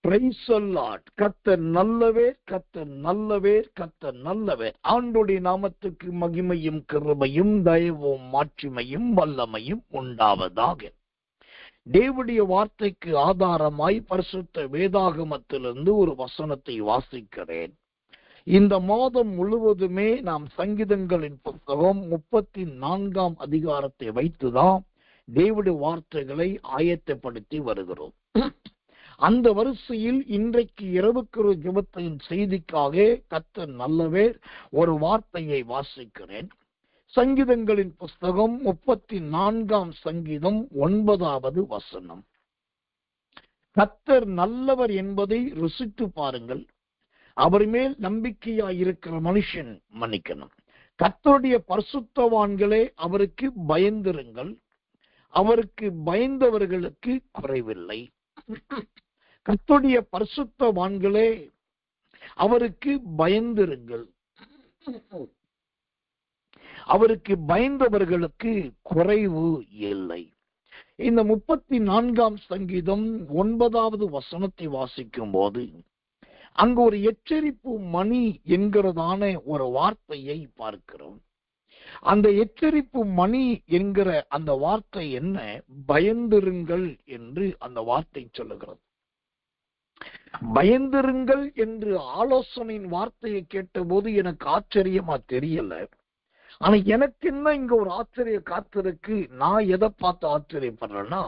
Praise the Lord. கர்த்தர் நல்லவர், கர்த்தர் நல்லவர், கர்த்தர் நல்லவர். ஆண்டவருடைய நாமத்துக்கு மகிமையும் கிருபையும் தயவும் மாட்சிமையும் வல்லமையும் உண்டாவதாக. தேவனுடைய வார்த்தைக்கு ஆதாரமாய் பரிசுத்த வேதாகமத்திலிருந்து ஒரு வசனத்தை வாசிக்கிறேன். இந்த மாதம் முழுவதுமே நாம் சங்கீதங்களின் புத்தகம் 34ஆம் அதிகாரத்தை வைத்துதான் தேவனுடைய வார்த்தைகளை ஆயத்தப்படுத்தி வருகிறோம். அந்த வரிசையில் இன்றைக்கு இரவுக்கு ஜெபத்தின் செய்திக்காக கர்த்தர் நல்லவர் ஒரு வார்த்தையை வாசிக்கிறேன். சங்கீதங்களின் புஸ்தகம் 34ஆம் சங்கீதம் 9வது வசனம். கர்த்தர் நல்லவர் என்பதை ருசித்து பாருங்கள், அவர் மேல் நம்பிக்கையாய் இருக்கிற மனுஷன் மன்னிக்கணும். கர்த்தருடைய பரிசுத்தவான்களே அவருக்கு பயந்திருங்கள், அவருக்கு பயந்தவர்களுக்கு குறைவில்லை. கர்த்தருடைய பரிசுத்தவான்களே அவருக்கு பயந்திருங்கள், அவருக்கு பயந்தவர்களுக்கு குறைவு இல்லை. இந்த 34ஆம் சங்கீதம் 9வது வசனத்தை வாசிக்கும் போது அங்கு ஒரு எச்சரிப்பு மணி என்கிறதான ஒரு வார்த்தையை பார்க்கிறோம். அந்த எச்சரிப்பு மணி என்கிற அந்த வார்த்தை என்ன? பயந்திருங்கள் என்று அந்த வார்த்தை சொல்லுகிறது. பயந்திருங்கள் என்று ஆலோசனையின் வார்த்தையை கேட்டபோது எனக்கு ஆச்சரியமா தெரியல. ஆனா எனக்கு என்ன இங்க ஒரு ஆச்சரிய காத்திருக்கு. நான் எதை பார்த்து ஆச்சரியப்படுறேன்னா,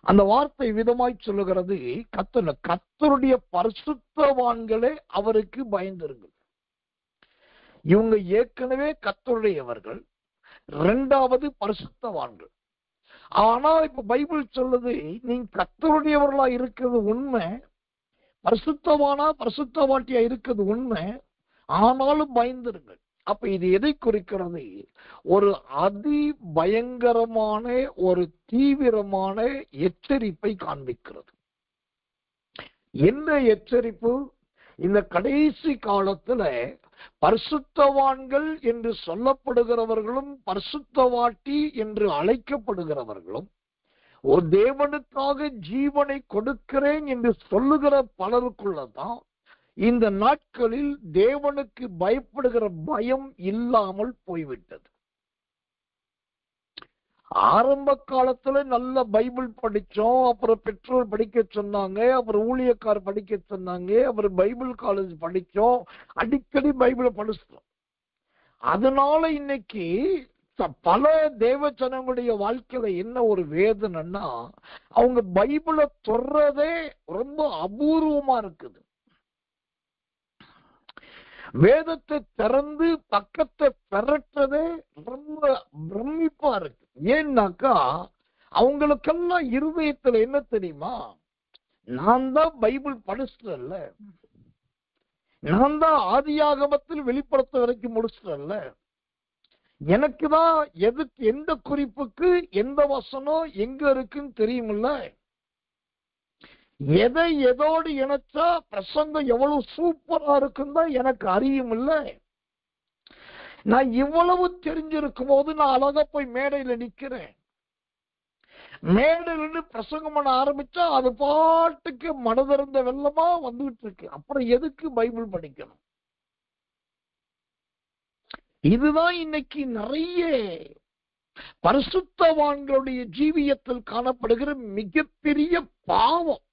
அந்த வார்த்தை விதமாய் சொல்லுகிறது, கர்த்தருடைய பரிசுத்தவான்களே அவருக்கு பயந்திருங்கள். இவங்க ஏற்கனவே கர்த்தருடையவர்கள், இரண்டாவது பரிசுத்தவான்கள். ஆனா இப்ப பைபிள் சொல்லுது, நீங்க கர்த்தருடையவர்களா இருக்கிறது உண்மை, பரிசுத்தவாட்டியா இருக்கிறது உண்மை, ஆனாலும் பயந்திருங்கள். அப்ப இது எதை குறிக்கிறது? ஒரு அதி பயங்கரமான ஒரு தீவிரமான எச்சரிப்பை காண்பிக்கிறது. என்ன எச்சரிப்பு? இந்த கடைசி காலத்துல பரிசுத்தவான்கள் என்று சொல்லப்படுகிறவர்களும் பரிசுத்தவாட்டி என்று அழைக்கப்படுகிறவர்களும் ஒரு தேவனுக்காக ஜீவனை கொடுக்கிறேன் என்று சொல்லுகிற பலருக்குள்ளதான் இந்த நாட்களில் தேவனுக்கு பயப்படுகிற பயம் இல்லாமல் போய்விட்டது. ஆரம்ப காலத்துல நல்ல பைபிள் படிச்சோம், அப்புறம் பெற்றோர் படிக்க சொன்னாங்க, அப்புறம் ஊழியக்கார் படிக்க சொன்னாங்க, அப்புறம் பைபிள் காலேஜ் படிச்சோம், அடிக்கடி பைபிளை படிச்சோம். அதனால இன்னைக்கு பல தேவ ஜனங்களுடைய வாழ்க்கையில என்ன ஒரு வேதனைன்னா, அவங்க பைபிளை தொடுறதே ரொம்ப அபூர்வமா இருக்குது. வேதத்தை திறந்து பக்கத்தை பெறட்டதே ரொம்ப பிரமிப்பா இருக்கு. ஏன்னாக்கா அவங்களுக்கெல்லாம் இருதயத்துல என்ன தெரியுமா? நான் தான் பைபிள் படிச்சிட்டேன்ல, நான் தான் ஆதியாகமத்தில் வெளிப்படுத்த வரைக்கும் முடிச்சிட்டேன்ல, எனக்குதான் எதுக்கு எந்த குறிப்புக்கு எந்த வசனம் எங்க இருக்குன்னு தெரியுமில்ல, எதை எதோடு இணைச்சா பிரசங்கம் எவ்வளவு சூப்பரா இருக்குன்னு தான் எனக்கு அறியும் இல்ல. நான் இவ்வளவு தெரிஞ்சிருக்கும் போது நான் அழகா போய் மேடையில நிக்கிறேன். மேடையில பிரசங்கம் பண்ண ஆரம்பிச்சா அது பாட்டுக்கு மனதிறந்த வெள்ளமா வந்துகிட்டு இருக்கு. அப்புறம் எதுக்கு பைபிள் படிக்கணும்? இதுதான் இன்னைக்கு நிறைய பரிசுத்தவான்களுடைய ஜீவியத்தில் காணப்படுகிற மிகப்பெரிய பாவம்.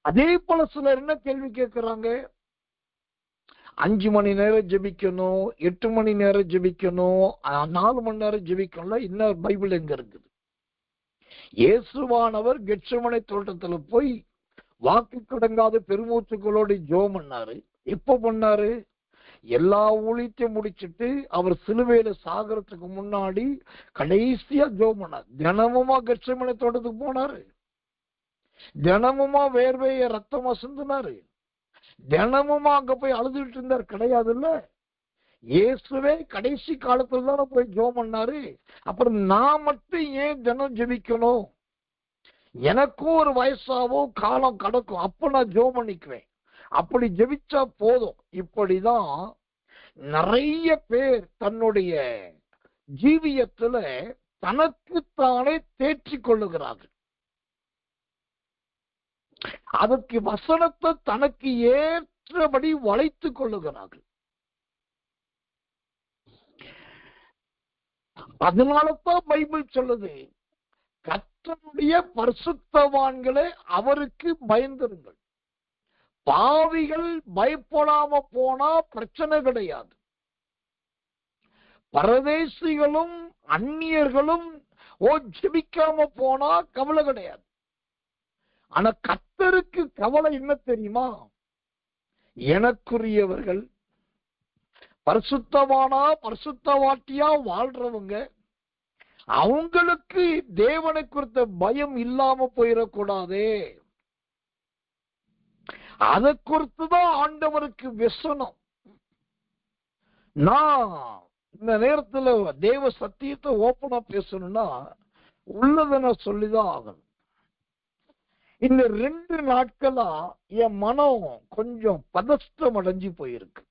அதே போல சிலர் என்ன கேள்வி கேட்கிறாங்க? 5 மணி நேரம் ஜெபிக்கணும், 8 மணி நேரம் ஜெபிக்கணும், 4 மணி நேரம் ஜெபிக்கணும்ல, இன்னொரு பைபிள் எங்க இருக்குது? இயேசுவானவர் கெத்செமனே தோட்டத்துல போய் வாக்கு கடங்காத பெருமூச்சுக்களோடு ஜெபம் பண்ணாரு. எப்ப பண்ணாரு? எல்லா ஊழியத்தையும் முடிச்சிட்டு அவர் சிலுவையில சாகரத்துக்கு முன்னாடி கடைசியா ஜெபம் பண்ணார். தினமுமா கெத்செமனே தோட்டத்துக்கு போனாரு, தினமுமா வேர்வைய ரத்தமா சிந்தினாரு, தினமுமா அங்க போய் அழுதுட்டு இருந்தார் கிடையாது இல்ல. இயேசுவே கடைசி காலத்துல தானே போய் ஜெபம் பண்ணாரு. அப்புறம் நான் மட்டும் ஏன் தினம் ஜெபிக்கணும்? எனக்கும் ஒரு வயசாவோ காலம் கடக்கும், அப்ப நான் ஜெபம் பண்ணிக்குவேன், அப்படி ஜெபிச்சா போதும். இப்படிதான் நிறைய பேர் தன்னுடைய ஜீவியத்துல தனக்குத்தானே தேற்றிக் கொள்ளுகிறார்கள். அதற்கு வசனத்தை தனக்கு ஏற்றபடி வளைத்துக் கொள்ளுகிறார்கள். அதனாலதான் பைபிள் சொல்லுது, கர்த்தருடைய பரிசுத்தவான்களே அவருக்கு பயந்திருங்கள். பாவிகள் பயப்படாம போனா பிரச்சனை கிடையாது. பரதேசிகளும் அந்நியர்களும் ஜெபிக்காம போனா கவலை கிடையாது. ஆனா கர்த்தருக்கு கவலை என்ன தெரியுமா? எனக்குரியவர்கள் பரிசுத்தவானா பரிசுத்தவாட்டியா வாழ்றவங்க, அவங்களுக்கு தேவனை குறித்த பயம் இல்லாம போயிடக்கூடாதே. அதை குறித்துதான் ஆண்டவருக்கு விசனம். நான் இந்த நேரத்துல தேவ சத்தியத்தை ஓப்பனா பேசணும்னா உள்ளதை நான் சொல்லிதான் ஆகணும். இந்த 2 நாட்களா என் மனம் கொஞ்சம் பதஷ்டம் அடைஞ்சு போயிருக்கு.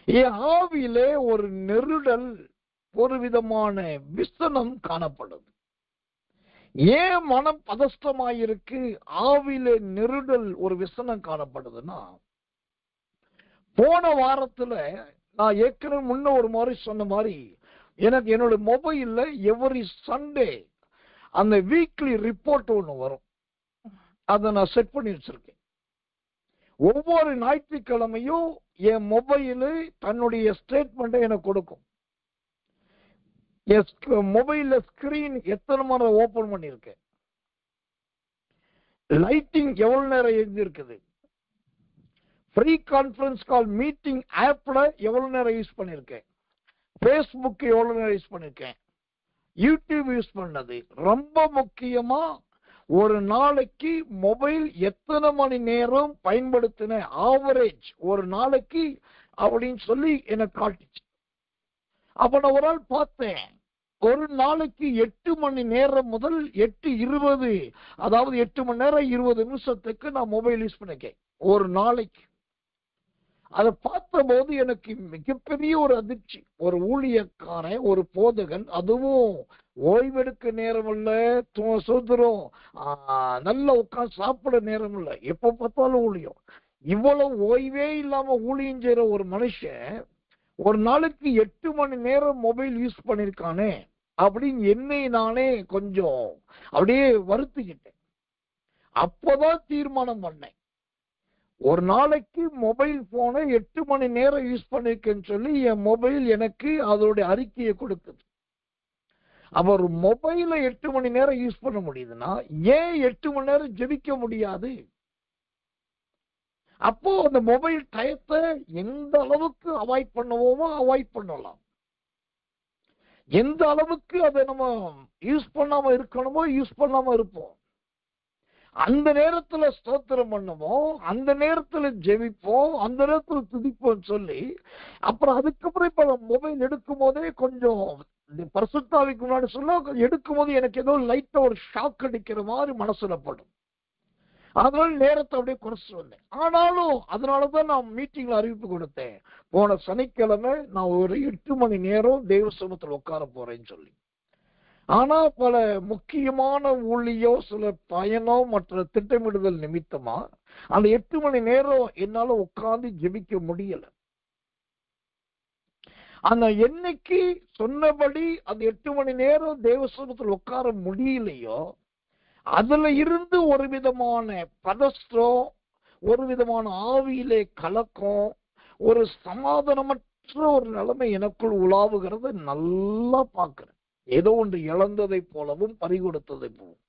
என் ஆவியிலே ஒரு நெருடல், ஒரு விதமான விசனம் காணப்படுது. ஏன் மனம் பதஷ்டமாயிருக்கு, ஆவியிலே நெருடல் ஒரு விசனம் காணப்படுதுன்னா, போன வாரத்துல நான் ஏற்கனவே முன்ன ஒரு மாதிரி சொன்ன மாதிரி, எனக்கு என்னோட மொபைல்ல எவ்ரி சண்டே அந்த வீக்லி ரிப்போர்ட் ஒண்ணு வரும். அதை நான் செட் பண்ணி வச்சிருக்கேன். ஒவ்வொரு ஞாயிற்றுக்கிழமையும் என் மொபைலு தன்னுடைய ஸ்டேட்மெண்ட்டை எனக்கு கொடுக்கும். மொபைல்ல ஸ்கிரீன் எத்தனை முறை ஓபன் பண்ணிருக்கேன், லைட்டிங் எவ்வளவு நேரம் எழுந்திருக்குது, ஃப்ரீ கான்ஃபரன்ஸ் கால் மீட்டிங் ஆப்ல எவ்வளவு நேரம் யூஸ் பண்ணிருக்கேன், பேஸ்புக் எவ்வளவு நேரம் யூஸ் பண்ணிருக்கேன், யூடியூப் யூஸ் பண்ணது. ரொம்ப முக்கியமா ஒரு நாளைக்கு மொபைல் எத்தனை மணி நேரம் பயன்படுத்தின ஆவரேஜ் ஒரு நாளைக்கு அப்படின்னு சொல்லி எனக்கு காட்டுச்சு. அப்ப நான் ஒரு நாள் பார்த்தேன், ஒரு நாளைக்கு 8 மணி நேரம் முதல் 8:20, அதாவது 8 மணி நேரம் 20 நிமிஷத்துக்கு நான் மொபைல் யூஸ் பண்ணிருக்கேன் ஒரு நாளைக்கு. அதை பார்த்த போது எனக்கு மிகப்பெரிய ஒரு அதிர்ச்சி. ஒரு ஊழியக்காரன், ஒரு போதகன், அதுவும் ஓய்வெடுக்க நேரம் இல்ல, சுதந்திரம் நல்லா உட்காந்து சாப்பிட நேரம் இல்ல, எப்ப பார்த்தாலும் ஊழியம், இவ்வளவு ஓய்வே இல்லாம ஊழியம் செய்யற ஒரு மனுஷன் ஒரு நாளைக்கு 8 மணி நேரம் மொபைல் யூஸ் பண்ணிருக்கானே அப்படின்னு என்னை நானே கொஞ்சம் அப்படியே வருத்திக்கிட்டேன். அப்பதான் தீர்மானம் பண்ணேன், ஒரு நாளைக்கு மொபைல் போனை 8 மணி நேரம் யூஸ் பண்ணிருக்கேன்னு சொல்லி என் மொபைல் எனக்கு அதோட அறிக்கையை கொடுக்குது. அவர் மொபைல 8 மணி நேரம் யூஸ் பண்ண முடியுதுன்னா ஏன் 8 மணி நேரம் ஜெபிக்க முடியாது? அப்போ அந்த மொபைல் டயத்தை எந்த அளவுக்கு அவாய்ட் பண்ணுவோமோ அவாய்ட் பண்ணலாம், எந்த அளவுக்கு அதை நம்ம யூஸ் பண்ணாம இருக்கணுமோ யூஸ் பண்ணாம இருப்போம். அந்த நேரத்துல ஸ்தோத்திரம் பண்ணுவோம், அந்த நேரத்துல ஜெபிப்போம், அந்த நேரத்துல துதிப்போம் சொல்லி, அப்புறம் அதுக்கப்புறம் இப்ப மொபைல் எடுக்கும் போதே கொஞ்சம் பரிசுத்தாவிக்கு முன்னாடி சொல்ல எடுக்கும் போது எனக்கு ஏதோ லைட்டா ஒரு ஷாக் அடிக்கிற மாதிரி மனசுல படும். அதனால நேரத்தை அப்படியே குறைச்சு வந்தேன். ஆனாலும் அதனாலதான் நான் மீட்டிங்ல அறிவிப்பு கொடுத்தேன், போன சனிக்கிழமை நான் ஒரு 8 மணி நேரம் தேவ சமூகத்தில் உட்கார போறேன்னு சொல்லி. ஆனா பல முக்கியமான ஊழியோ சில பயனோ மற்ற திட்டமிடுதல் நிமித்தமா அந்த 8 மணி நேரம் என்னால உட்கார்ந்து ஜெபிக்க முடியல. அந்த என்னைக்கு சொன்னபடி அந்த 8 மணி நேரம் தேவ சமூகத்தில் உட்கார முடியலையோ, அதுல இருந்து ஒரு விதமான பதஷ்டம், ஒரு விதமான ஆவியிலே கலக்கம், ஒரு சமாதானமற்ற ஒரு நிலைமை எனக்குள் உலாவுகிறது நல்லா பார்க்கிறேன். ஏதோ ஒன்று இழந்ததை போலவும் பறிகொடுத்ததை போலவும்.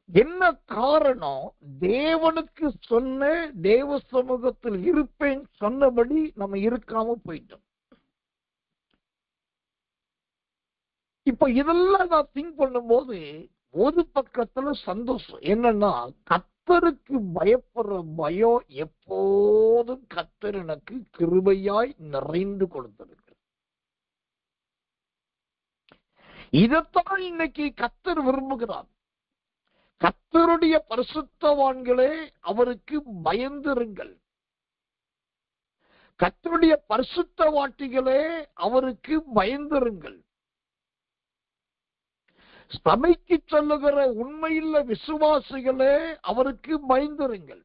என்ன காரணம்? தேவனுக்கு சொன்ன தேவ சமூகத்தில் இருப்பேன் சொன்னபடி நம்ம இருக்காம போயிட்டோம். இப்ப இதெல்லாம் நான் திங்க் பண்ணும்போது ஒரு பக்கத்துல சந்தோஷம் என்னன்னா, கர்த்தருக்கு பயப்படுற பயம் எப்போதும் கர்த்தர் எனக்கு கிருபையாய் நிறைந்து கொடுத்திருக்கு. இதைத்தான் இன்னைக்கு கர்த்தர் விரும்புகிறார். கர்த்தருடைய பரிசுத்தவான்களே அவருக்கு பயந்திருங்கள், கர்த்தருடைய பரிசுத்தவாட்டிகளே அவருக்கு பயந்திருங்கள். சபைக்கு சொல்லுகிற உண்மையுள்ள விசுவாசிகளே அவருக்கு பயந்திருங்கள்.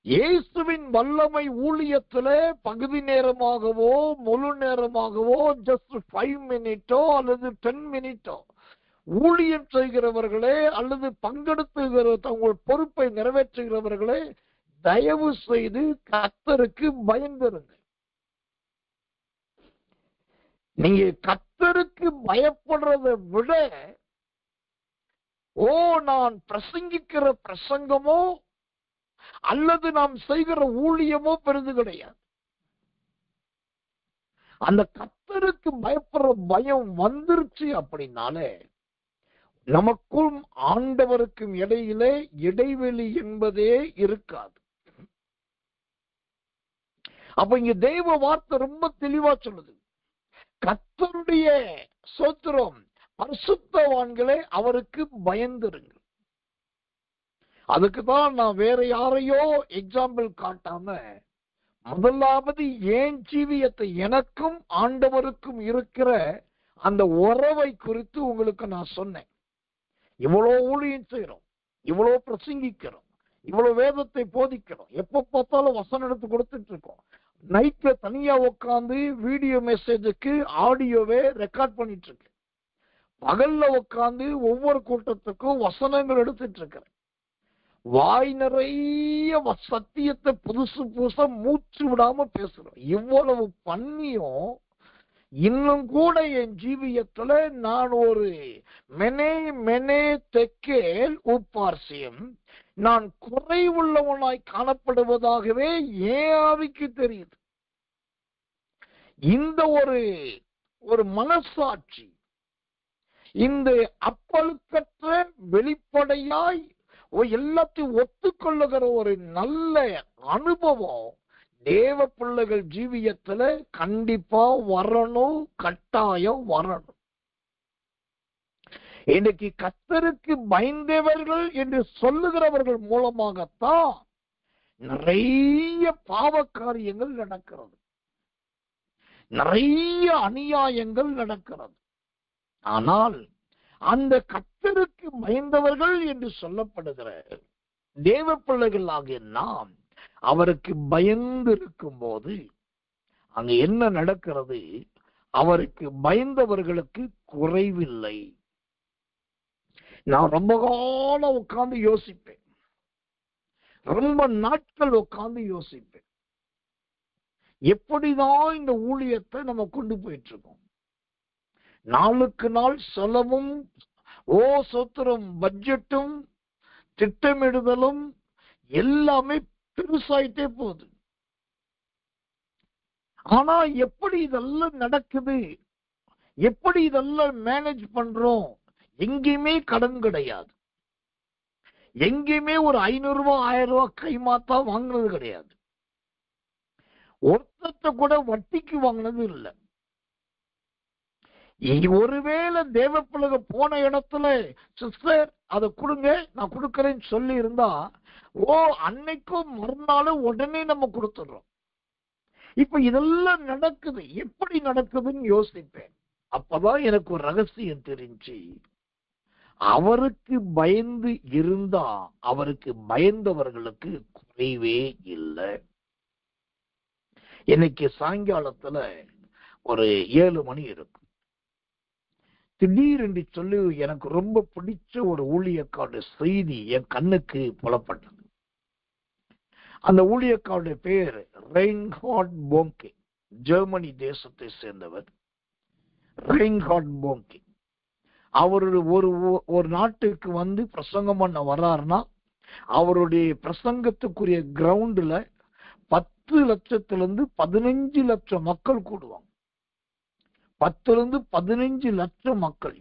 இயேசுவின் வல்லமை ஊழியத்திலே பகுதி நேரமாகவோ முழு நேரமாகவோ ஜஸ்ட் 5 மினிட்டோ அல்லது 10 மினிட்டோ ஊழியம் செய்கிறவர்களே அல்லது பங்கெடுத்துகிற தங்கள் பொறுப்பை நிறைவேற்றுகிறவர்களே தயவு செய்து கர்த்தருக்கு பயந்திருங்க. நீங்க கர்த்தருக்கு பயப்படுறதை விட நான் பிரசங்கிக்கிற பிரசங்கமோ அல்லது நாம் செய்கிற ஊழியமோ பெரிது கிடையாது. அந்த கர்த்தருக்கு பயப்படுற பயம் வந்துருச்சு அப்படின்னாலே நமக்கும் ஆண்டவருக்கும் இடையிலே இடைவெளி என்பதே இருக்காது. அப்ப இங்க தெய்வ வார்த்தை ரொம்ப தெளிவா சொல்லுது, கர்த்தருடைய ஸ்தோத்திரம் பரிசுத்தவான்களே அவருக்கு பயந்திருங்கள். அதுக்குதான் நான் வேற யாரையோ எக்ஸாம்பிள் காட்டாம முதலாவது ஏன் ஜீவியத்தை எனக்கும் ஆண்டவருக்கும் இருக்கிற அந்த உறவை குறித்து உங்களுக்கு நான் சொன்னேன். இவ்வளவு ஊழியம் செய்யறோம், இவ்வளவு பிரசங்கிக்கிறோம், இவ்வளவு வேதத்தை போதிக்கிறோம், எப்ப பார்த்தாலும் வசனம் எடுத்து கொடுத்துட்டு இருக்கோம். நைட்ல தனியா உட்காந்து வீடியோ மெசேஜுக்கு ஆடியோவே ரெக்கார்ட் பண்ணிட்டு இருக்கு. பகல்ல உட்காந்து ஒவ்வொரு கூட்டத்துக்கும் வசனங்கள் எடுத்துட்டு இருக்கிறேன். வாய் நிறைய சத்தியத்தை புதுசு புதுசா மூச்சு விடாம பேசுறோம். இவ்வளவு பண்ணியும் இன்னும் கூட என் ஜீவியத்துல நான் ஒரு மெனே தெக்கேல் உப்பார்சியம் நான் குறைவுள்ளவனாய் காணப்படுவதாகவே ஏன் ஆவிக்கு தெரியுது. இந்த ஒரு மனசாட்சி, இந்த அப்பழுக்கற்ற வெளிப்படையாய் எல்லாத்தையும் ஒத்துக்கொள்ளுகிற ஒரு நல்ல அனுபவம் தேவ பிள்ளைகள் ஜீவியத்துல கண்டிப்பா வரணும், கட்டாயம் வரணும். இன்னைக்கு கர்த்தருக்கு பயந்தவர்கள் என்று சொல்லுகிறவர்கள் மூலமாகத்தான் நிறைய பாவ காரியங்கள் நடக்கிறது, நிறைய அநியாயங்கள் நடக்கிறது. ஆனால் அந்த கர்த்தருக்கு பயந்தவர்கள் என்று சொல்லப்படுகிற தேவ பிள்ளைகளாகிய நாம் அவருக்கு பயந்து இருக்கும் போது அங்க என்ன நடக்கிறது? அவருக்கு பயந்தவர்களுக்கு குறைவில்லை. நான் ரொம்ப காலம் உட்கார்ந்து யோசிப்பேன், ரொம்ப நாட்கள் உட்கார்ந்து யோசிப்பேன், எப்படிதான் இந்த ஊழியத்தை நம்ம கொண்டு போயிட்டு இருக்கோம். நாளுக்கு நாள் செலவும் சோத்திரம் பட்ஜெட்டும் திட்டமிடுதலும் எல்லாமே பெருசாயிட்டே போகுது. ஆனா எப்படி இதெல்லாம் நடக்குது, எப்படி இதெல்லாம் மேனேஜ் பண்றோம்? எங்கேயுமே கடன் கிடையாது, எங்கேயுமே ஒரு 500 ரூபாய் 1000 ரூபாய் கைமாத்தா வாங்கினது கிடையாது, ஒருத்தத்தை கூட வட்டிக்கு வாங்கினது இல்லை. ஒருவேளை தேவ பிள்ளைக போன இடத்துல சிஸ்டர் அதை கொடுங்க நான் கொடுக்கறேன்னு சொல்லி இருந்தா அன்னைக்கும் மறுநாளும் உடனே நம்ம கொடுத்துடுறோம். இப்ப இதெல்லாம் நடக்குது, எப்படி நடக்குதுன்னு யோசிப்பேன். அப்பதான் எனக்கு ஒரு ரகசியம் தெரிஞ்சு, அவருக்கு பயந்து இருந்தா அவருக்கு பயந்தவர்களுக்கு குறைவே இல்லை. இன்னைக்கு சாயங்காலத்துல ஒரு 7 மணி இருக்கும். திடீரென்று சொல்லி எனக்கு ரொம்ப பிடிச்ச ஒரு ஊழியக்காரருடைய செய்தி என் கண்ணுக்கு புலப்பட்டது. அந்த ஊழியக்காரருடைய பேர் ரெயின்ஹார்ட் போங்கே, ஜெர்மனி தேசத்தை சேர்ந்தவர். ரெயின்ஹார்ட் போங்கே அவரு ஒரு நாட்டுக்கு வந்து பிரசங்கம் பண்ண வர்றாருன்னா அவருடைய பிரசங்கத்துக்குரிய கிரவுண்டுல 10 லட்சத்திலிருந்து 15 லட்சம் மக்கள் கூடுவாங்க. 10 15 லட்சம் மக்கள்.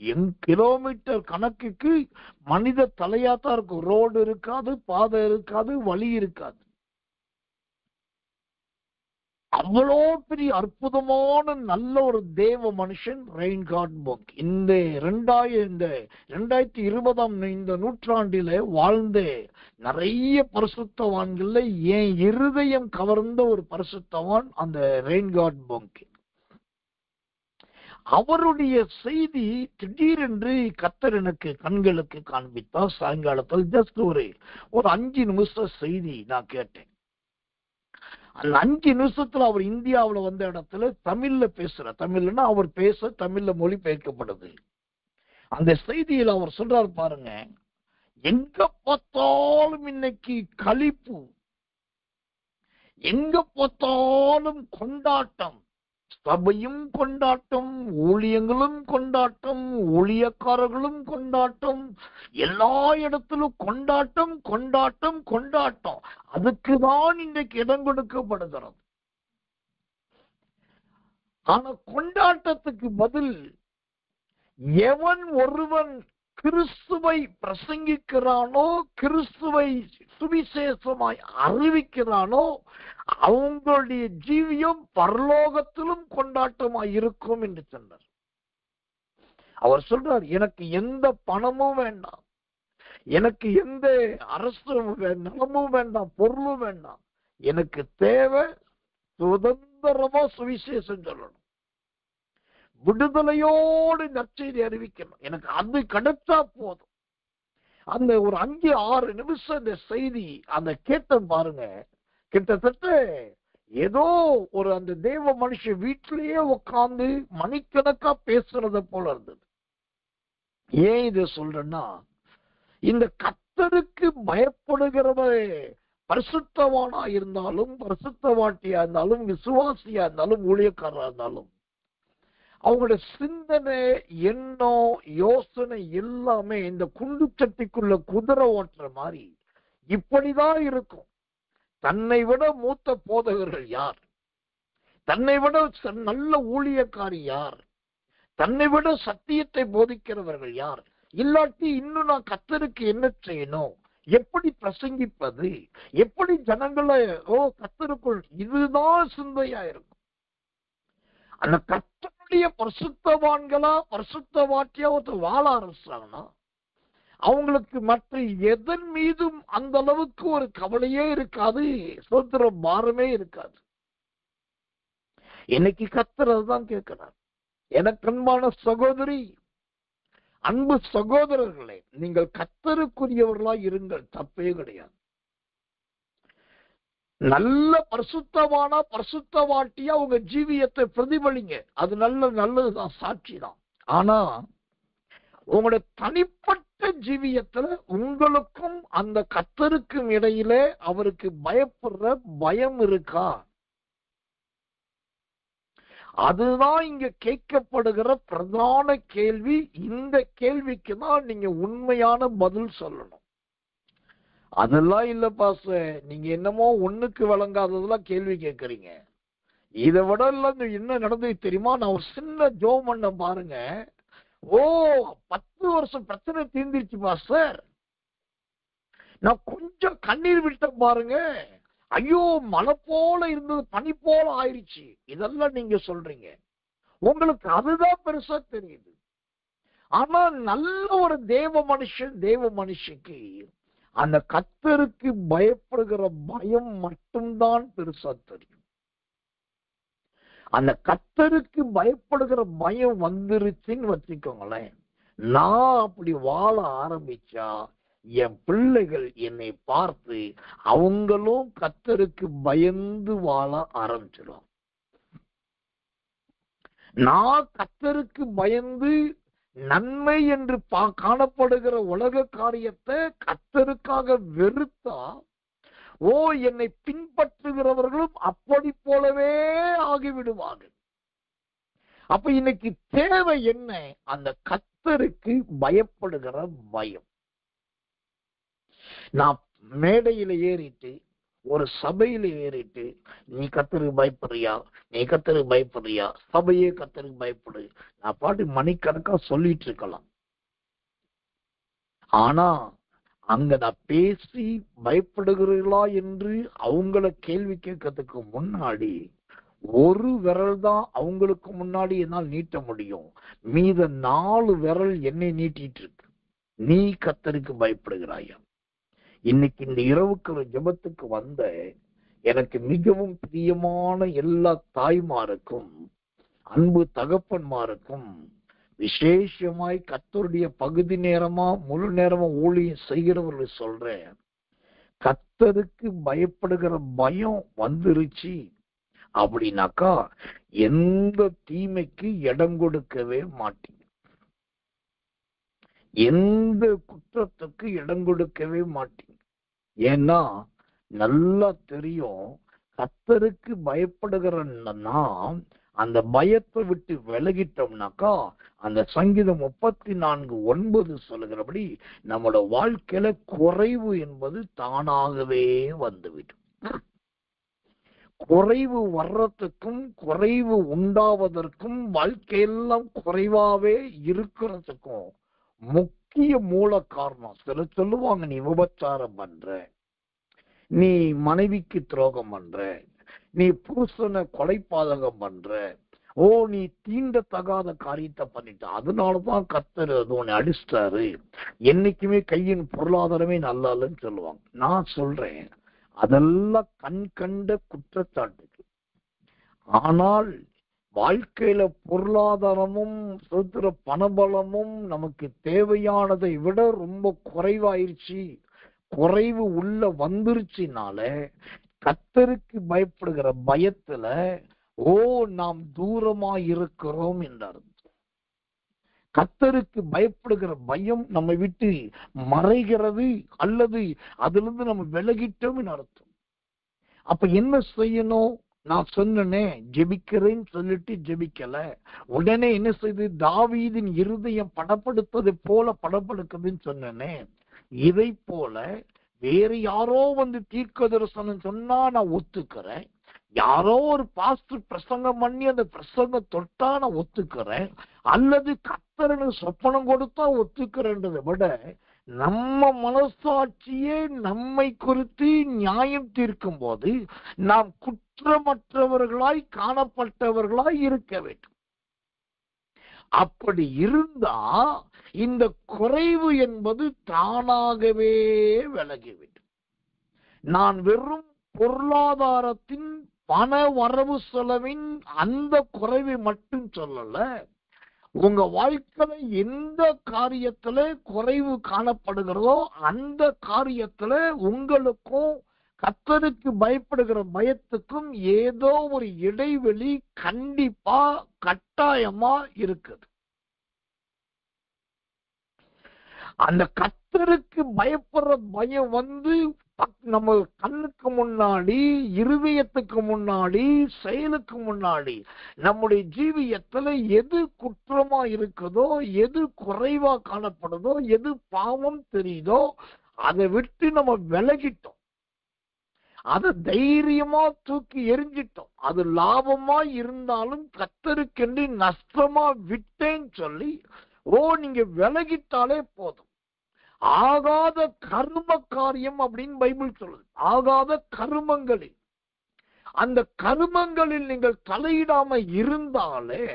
கிலோமீட்டர் கணக்குக்கு மனித தலையாத்தான் இருக்கும். ரோடு இருக்காது, பாதை இருக்காது, வழி இருக்காது. அவ்வளோ பெரிய அற்புதமான நல்ல ஒரு தேவ மனுஷன் ரெயின்ஹார்ட் போங்கே. இந்த 2020 இந்த நூற்றாண்டில வாழ்ந்த நிறைய பரிசுத்தவான்கள்ல என் இருதயம் கவர்ந்த ஒரு பரிசுத்தவான் அந்த ரெயின்ஹார்ட் போங்கே. அவருடைய செய்தி திடீரென்று கர்த்தர் எனக்கு கண்களுக்கு காண்பித்தார். சாயங்காலத்தில் ஜஸ்ட் ஒரு 5 நிமிஷ செய்தி நான் கேட்டேன். அந்த 5 நிமிஷத்துல அவர் இந்தியாவுல வந்த இடத்துல தமிழ்ல பேசுற, தமிழ்னா அவர் பேச தமிழ்ல மொழி பெயர்க்கப்படுது. அந்த செய்தியில் அவர் சொல்றாரு பாருங்க, எங்க பார்த்தாலும் இன்னைக்கு களிப்பு, எங்க பார்த்தாலும் கொண்டாட்டம், சபையும் கொண்டாட்டம், ஊழியங்களும் கொண்டாட்டம், ஊழியக்காரர்களும் கொண்டாட்டம், எல்லா இடத்திலும் கொண்டாட்டம் கொண்டாட்டம் கொண்டாட்டம். அதுக்குதான் இன்றைக்கு இடம் கொடுக்கப்படுகிறது. ஆனா கொண்டாட்டத்துக்கு பதில் எவன் ஒருவன் கிறிஸ்துவை பிரசங்கிக்கிறானோ, கிறிஸ்துவை சுவிசேஷமாய் அறிவிக்கிறானோ, அவங்களுடைய ஜீவியம் பரலோகத்திலும் கொண்டாட்டமாய் இருக்கும் என்று சொன்னார். அவர் சொல்றார், எனக்கு எந்த பணமும் வேண்டாம், எனக்கு எந்த அரசு நலமும் வேண்டாம், பொருளும் வேண்டாம். எனக்கு தேவை சுதந்திரமா சுவிசேஷம் சொல்லணும், விடுதலையோடு நற்செய்தி அறிவிக்கணும். எனக்கு அது கிடைச்சா போதும். அந்த ஒரு 5-6 நிமிஷம் இந்த செய்தி அந்த கேட்ட பாருங்க, கிட்டத்தட்ட ஏதோ ஒரு அந்த தேவ மனுஷன் வீட்டிலேயே உட்கார்ந்து மணிக்கணக்கா பேசுறத போல இருந்தது. ஏன் இதை சொல்றேன்னா, இந்த கர்த்தருக்கு பயப்படுகிறவ பரிசுத்தவானா இருந்தாலும், பரிசுத்தவாட்டியா இருந்தாலும், விசுவாசியா இருந்தாலும், ஊழியக்காரா இருந்தாலும், அவங்களோட சிந்தனை, எண்ணம், யோசனை எல்லாமே இந்த குண்டு சட்டிக்குள்ள குதிரை ஓட்டுற மாதிரி இப்படிதான் இருக்கும். தன்னை விட மூத்த போதகர்கள் யார், தன்னை விட நல்ல ஊழியக்காரி யார், தன்னை விட சத்தியத்தை போதிக்கிறவர்கள் யார், இல்லாட்டி இன்னும் நான் கர்த்தருக்கு என்ன செய்யணும், எப்படி பிரசங்கிப்பது, எப்படி ஜனங்களை கர்த்தருக்குள், இதுதான் சிந்தையா இருக்கும். அந்த கர்த்தருடைய பரிசுத்தவான்களா பரிசுத்தவாட்டியா ஒருத்தர் வாழ ஆரம்பிச்சாங்கன்னா அவங்களுக்கு மற்ற எதன் மீதும் அந்த அளவுக்கு ஒரு கவலையே இருக்காது, சுதந்திர பாரமே இருக்காது. இன்னைக்கு கர்த்தர் அதுதான் கேட்கிறார். எனக்கு அன்பான சகோதரி, அன்பு சகோதரர்களே, நீங்கள் கர்த்தருக்குரியவர்களா இருங்கள், தப்பே கிடையாது. நல்ல பரிசுத்தவானா பரிசுத்தவாட்டியா உங்க ஜீவியத்தை பிரதிபலிங்க, அது நல்லதுதான், சாட்சி தான். ஆனா உங்களோட தனிப்பட்ட ஜீவியத்துல உங்களுக்கும் அந்த கர்த்தருக்கும் இடையில அவருக்கு பயப்படுற பயம் இருக்கா? அதுதான் இங்க கேட்கப்படுகிற பிரதான கேள்வி. இந்த கேள்விக்கு தான் நீங்க உண்மையான பதில் சொல்லணும். அதெல்லாம் இல்ல பாஸ்டர், நீங்க என்னமோ ஒண்ணுக்கு வழங்காததெல்லாம் கேள்வி கேட்கறீங்க. இதை விட என்ன நடந்தது தெரியுமா? நான் ஒரு சின்ன ஜோம் பண்ண பாருங்க. 10 வருஷம் பிரச்சனை தீர்ந்துருச்சு பாஸ்டர். நான் கொஞ்சம் கண்ணீர் விட்ட பாருங்க, ஐயோ மழை போல இருந்தது பனி போல ஆயிடுச்சு. இதெல்லாம் நீங்க சொல்றீங்க, உங்களுக்கு அதுதான் பெருசா தெரியுது. ஆனா நல்ல ஒரு தேவ மனுஷனுக்கு அந்த கர்த்தருக்கு பயப்படுகிற பயம் மட்டும்தான் பெருசா தெரியும். அந்த கர்த்தருக்கு பயப்படுகிற பயம் வந்துருச்சுன்னு வச்சுக்கோங்களேன், நான் அப்படி வாழ ஆரம்பிச்சா என் பிள்ளைகள் என்னை பார்த்து அவங்களும் கர்த்தருக்கு பயந்து வாழ ஆரம்பிச்சிடும். நான் கர்த்தருக்கு பயந்து நன்மை என்று காணப்படுகிற உலக காரியத்தை கர்த்தருக்காக வெறுத்தா, என்னை பின்பற்றுகிறவர்களும் அப்படி போலவே ஆகிவிடுவார்கள். அப்ப இன்னைக்கு தேவை என்ன? அந்த கர்த்தருக்கு பயப்படுகிற பயம். நான் மேடையில ஏறிட்டு, ஒரு சபையில ஏறிட்டு, நீ கர்த்தருக்கு பயப்படுறியா, நீ கர்த்தருக்கு பயப்படுறியா, சபையே கர்த்தருக்கு பயப்படு, நான் பாட்டு மணிக்கணக்கா சொல்லிட்டு இருக்கலாம். ஆனா அங்க நான் பேசி பயப்படுகிறீர்களா என்று அவங்கள கேள்வி கேட்கறதுக்கு முன்னாடி ஒரு விரல் தான் அவங்களுக்கு முன்னாடி என்னால் நீட்ட முடியும், மீத 4 விரல் என்னை நீட்டிட்டு இருக்கு. நீ கர்த்தருக்கு பயப்படுகிறாயா? இன்னைக்கு இந்த இரவுக்கு ஜெபத்துக்கு வந்த எனக்கு மிகவும் பிரியமான எல்லா தாய்மாருக்கும் அன்பு தகப்பன்மாருக்கும் விசேஷமாய் கர்த்தருடைய பகுதி நேரமா முழு நேரமா ஊழியம் செய்கிறவர்கள் சொல்றேன், கர்த்தருக்கு பயப்படுகிற பயம் வந்துருச்சு அப்படின்னாக்கா எந்த தீமைக்கு இடம் கொடுக்கவே மாட்டீங்க, எந்த குற்றத்துக்கு இடம் கொடுக்கவே மாட்டீங்க. ஏன்னா நல்லா தெரியும், கர்த்தருக்கு பயப்படுகிற நாம் அந்த பயத்தை விட்டு விலகிட்டோம்னாக்கா அந்த சங்கீதம் 34:9 சொல்லுகிறபடி நம்மளோட வாழ்க்கையில குறைவு என்பது தானாகவே வந்துவிடும். குறைவு வர்றதுக்கும் குறைவு உண்டாவதற்கும் வாழ்க்கையெல்லாம் குறைவாவே இருக்கிறதுக்கும் முக்கிய மூல காரணம், சில சொல்லுவாங்க நீ விபச்சாரம் பண்ற, நீ மனைவிக்கு துரோகம் பண்ற, நீ புருஷனை கொலைபாதகம் பண்ற, ஓ நீ தீண்டத்தகாத காரியத்தை பண்ணிட்ட, அதனாலதான் கர்த்தர் உன்னை அடிச்சிட்டாரு, என்னைக்குமே கையின் பொருளாதாரமே நல்லா இல்லைன்னு சொல்லுவாங்க. நான் சொல்றேன் அதெல்லாம் கண் கண்ட குற்றச்சாட்டுகள். ஆனால் வாழ்க்கையில பொருளாதாரமும் சுதந்திர பணபலமும் நமக்கு தேவையானதை விட ரொம்ப குறைவாயிருச்சு, குறைவு உள்ள வந்துருச்சுனால கர்த்தருக்கு பயப்படுகிற பயத்துல நாம் தூரமா இருக்கிறோம் என்றார். கர்த்தருக்கு பயப்படுகிற பயம் நம்மை விட்டு மறைகிறது அல்லது அதுல இருந்து நம்ம விலகிட்டோம் அர்த்தம். அப்ப என்ன செய்யணும்? நான் சொன்னேனே ஜெபிக்கிறேன்னு சொல்லிட்டு ஜெபிக்கல, உடனே என்ன செய்து தாவீதின் இருதயம் படப்படுத்தது போல படப்படுக்குதுன்னு சொன்னேனே, இதை போல வேற யாரோ வந்து தீர்க்க தரிசனம் சொன்னா நான் ஒத்துக்கிறேன், யாரோ ஒரு பாஸ்டர் பிரசங்கம் பண்ணி அந்த பிரசங்கம் தொட்டா நான் ஒத்துக்கிறேன், அல்லது கர்த்தருக்கு சொப்பனம் கொடுத்தா ஒத்துக்கிறேன்றதை விட நம்ம மனசாட்சியே நம்மை குறித்து நியாயம் தீர்க்கும் போது நாம் குற்றமற்றவர்களாய் காணப்பட்டவர்களாய் இருக்க வேண்டும். அப்படி இருந்தா இந்த குறைவு என்பது தானாகவே விலகிவிடும். நான் வெறும் பொருளாதாரத்தின் பண வரவு செலவின் அந்த குறைவை மட்டும் சொல்லல, உங்க வாழ்க்கையில எந்த காரியத்துல குறைவு காணப்படுகிறதோ அந்த காரியத்துல உங்களுக்கும் கர்த்தருக்கு பயப்படுகிற பயத்துக்கும் ஏதோ ஒரு இடைவெளி கண்டிப்பா கட்டாயமா இருக்குது. அந்த கர்த்தருக்கு பயப்படுற பயம் வந்து நம்ம கண்ணுக்கு முன்னாடி, இருதயத்துக்கு முன்னாடி, செயலுக்கு முன்னாடி நம்முடைய ஜீவியத்துல எது குற்றமா இருக்குதோ, எது குறைவா காணப்படுதோ, எது பாவம் தெரியுதோ அதை விட்டு நம்ம விலகிட்டோம், அதை தைரியமா தூக்கி எரிஞ்சிட்டோம். அது லாபமா இருந்தாலும் கர்த்தருக்கென்று நஷ்டமா விட்டேன்னு சொல்லி நீங்க விலகிட்டாலே போதும். ஆகாத கர்ம காரியம் அப்படின்னு பைபிள் சொல்லுது. ஆகாத கர்மங்களில், அந்த கர்மங்களில் நீங்கள் தலையிடாம இருந்தாலே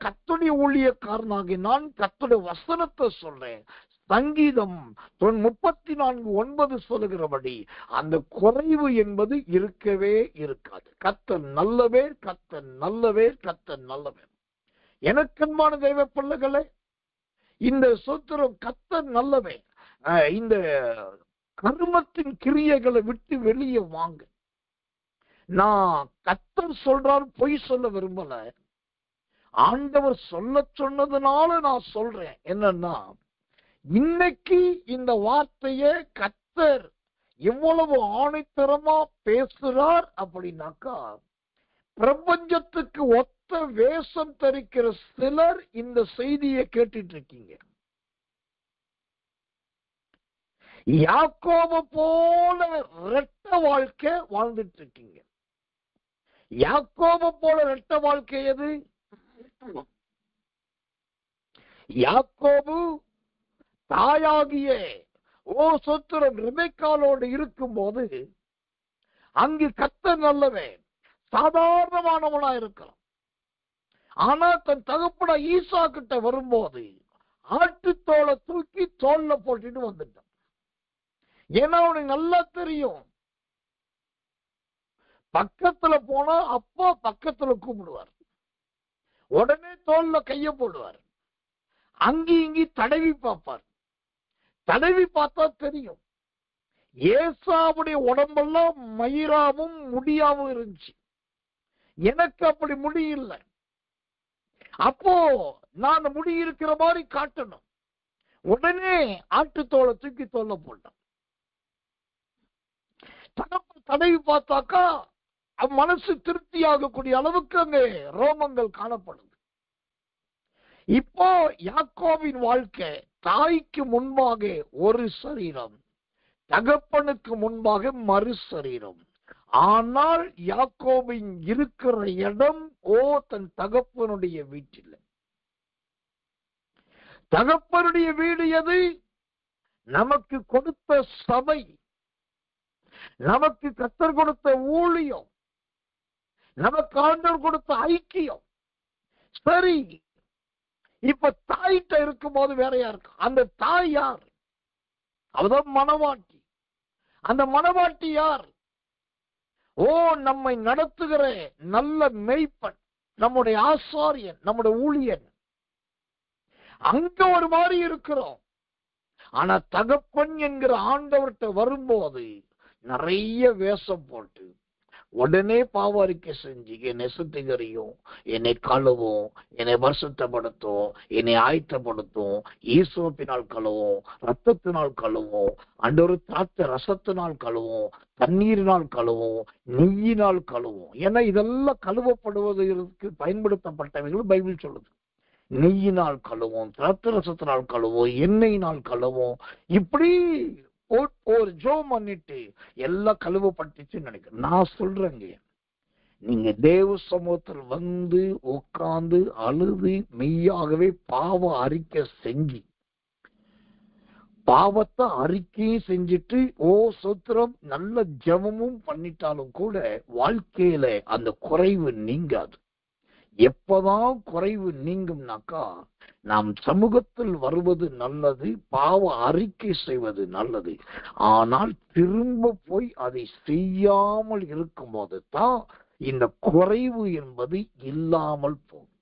கர்த்தருடைய ஊழியக்காரனாகி நான் கர்த்தருடைய வசனத்தை சொல்றேன். சங்கீதம் 34:9 சொல்லுகிறபடி அந்த குறைவு என்பது இருக்கவே இருக்காது. கர்த்தர் நல்லவே, கர்த்தர் நல்லவே, கர்த்தர் நல்லவே. எனக்கன்பான தெய்வ பிள்ளைகளே, இந்த சூத்திரம் கர்த்தர் நல்லவே, இந்த கர்மத்தின் கிரியைகளை விட்டு வெளியே வாங்க. நான் கர்த்தர் சொல்றாரு, பொய் சொல்ல விரும்பல, ஆண்டவர் சொல்ல சொன்னதுனால நான் சொல்றேன். என்னன்னா, இன்னைக்கு இந்த வார்த்தைய கர்த்தர் எவ்வளவு ஆணைத்தரமா பேசுறார் அப்படின்னாக்கா, பிரபஞ்சத்துக்கு ஒத்த வேஷம் தரிக்கிற சிலர் இந்த செய்தியை கேட்டுட்டு இருக்கீங்க. யாக்கோபு போல இரட்ட வாழ்க்கை வாழ்ந்துட்டு இருக்கீங்க. யாக்கோபு போல இரட்ட வாழ்க்கை எது? யாக்கோபு தாயாகிய சொத்துரம் ரெபெக்காளோடு இருக்கும் போது அங்கு கர்த்தர் நல்லவே, சாதாரணமானவனா இருக்கலாம். ஆனா தன் தகப்பன ஈசா கிட்ட வரும்போது ஆட்டுத்தோலை தூக்கி தோல்ல போட்டுட்டு வந்துட்டான். ஏன்னா அவனுக்கு நல்லா தெரியும், பக்கத்துல போனா அப்பா பக்கத்துல கூப்பிடுவார், உடனே தோல்ல கைய போடுவார். அங்கி இங்கி தடவி பார்ப்பார். தடவி பார்த்தா தெரியும் ஏசாவுடைய உடம்பெல்லாம் மயிராவும் முடியாவும் இருந்துச்சு. எனக்கு அப்படி முடி இல்லை. அப்போ நான் முடி இருக்கிற மாதிரி காட்டணும். உடனே ஆட்டுத்தோலை தூக்கி தோல்ல போட்டான். தடவி பார்த்தாக்கா மனசு திருப்தி ஆகக்கூடிய அளவுக்கு அங்கே ரோமங்கள் காணப்படுது. இப்போ யாக்கோபின் வாழ்க்கை தாய்க்கு முன்பாக ஒரு சரீரம், தகப்பனுக்கு முன்பாக மறு சரீரம். ஆனால் யாக்கோபின் இருக்கிற இடம் தன் தகப்பனுடைய வீட்டில். தகப்பனுடைய வீடு எது? நமக்கு கொடுத்த சபை, நமக்கு கர்த்தர் கொடுத்த ஊழியம், நமக்கு ஆண்டவர் கொடுத்த ஐக்கியம். சரி, இப்ப தாய்கிட்ட இருக்கும் போது வேறையா இருக்கு. அந்த தாய் யார்? அவதான் மணவாட்டி. அந்த மணவாட்டி யார்? நம்மை நடத்துகிற நல்ல மேய்ப்பன், நம்முடைய ஆசாரியன், நம்முடைய ஊழியன். அங்க ஒரு மாதிரி இருக்கிறோம். ஆனா தகப்பன் என்கிற ஆண்டவர்கிட்ட வரும்போது நிறைய வேஷம் போட்டு உடனே பாவாரிக்கை செஞ்சு என்னை சுத்திகரியும், என்னை கழுவும், என்னை பரிசுத்தப்படுத்தும், என்னை ஆயத்தப்படுத்தும், ஈசோப்பினால் கழுவும், ரத்தத்தினால் கழுவும், அண்டொரு திராட்சை ரசத்தினால் கழுவும், தண்ணீரினால் கழுவும், நெய்யினால் கழுவும். ஏன்னா இதெல்லாம் கழுவப்படுவதற்கு பயன்படுத்தப்பட்டவைகள் பைபிள் சொல்லுது. நெய்யினால் கழுவும், திராட்சை ரசத்தினால் கழுவும், எண்ணெயினால் கழுவும். இப்படி ஒரு ஜோம் பண்ணிட்டு எல்லாம் கழுவப்பட்டுச்சுன்னு நினைக்கிறேன். நான் சொல்றேங்க, நீங்க தேவ சமூகத்தில் வந்து உட்கார்ந்து அழுது மெய்யாகவே பாவ அறிக்கை செஞ்சு, பாவத்தை அறிக்கையும் செஞ்சுட்டு சோத்திரம் நல்ல ஜெபமும் பண்ணிட்டாலும் கூட வாழ்க்கையில அந்த குறைவு நீங்காது. எப்பதான் குறைவு நீங்கும்னாக்கா, நாம் சமூகத்தில் வருவது நல்லது, பாவ அறிக்கை செய்வது நல்லது. ஆனால் திரும்ப போய் அதை செய்யாமல் இருக்கும் போது தான் இந்த குறைவு என்பது இல்லாமல் போகும்.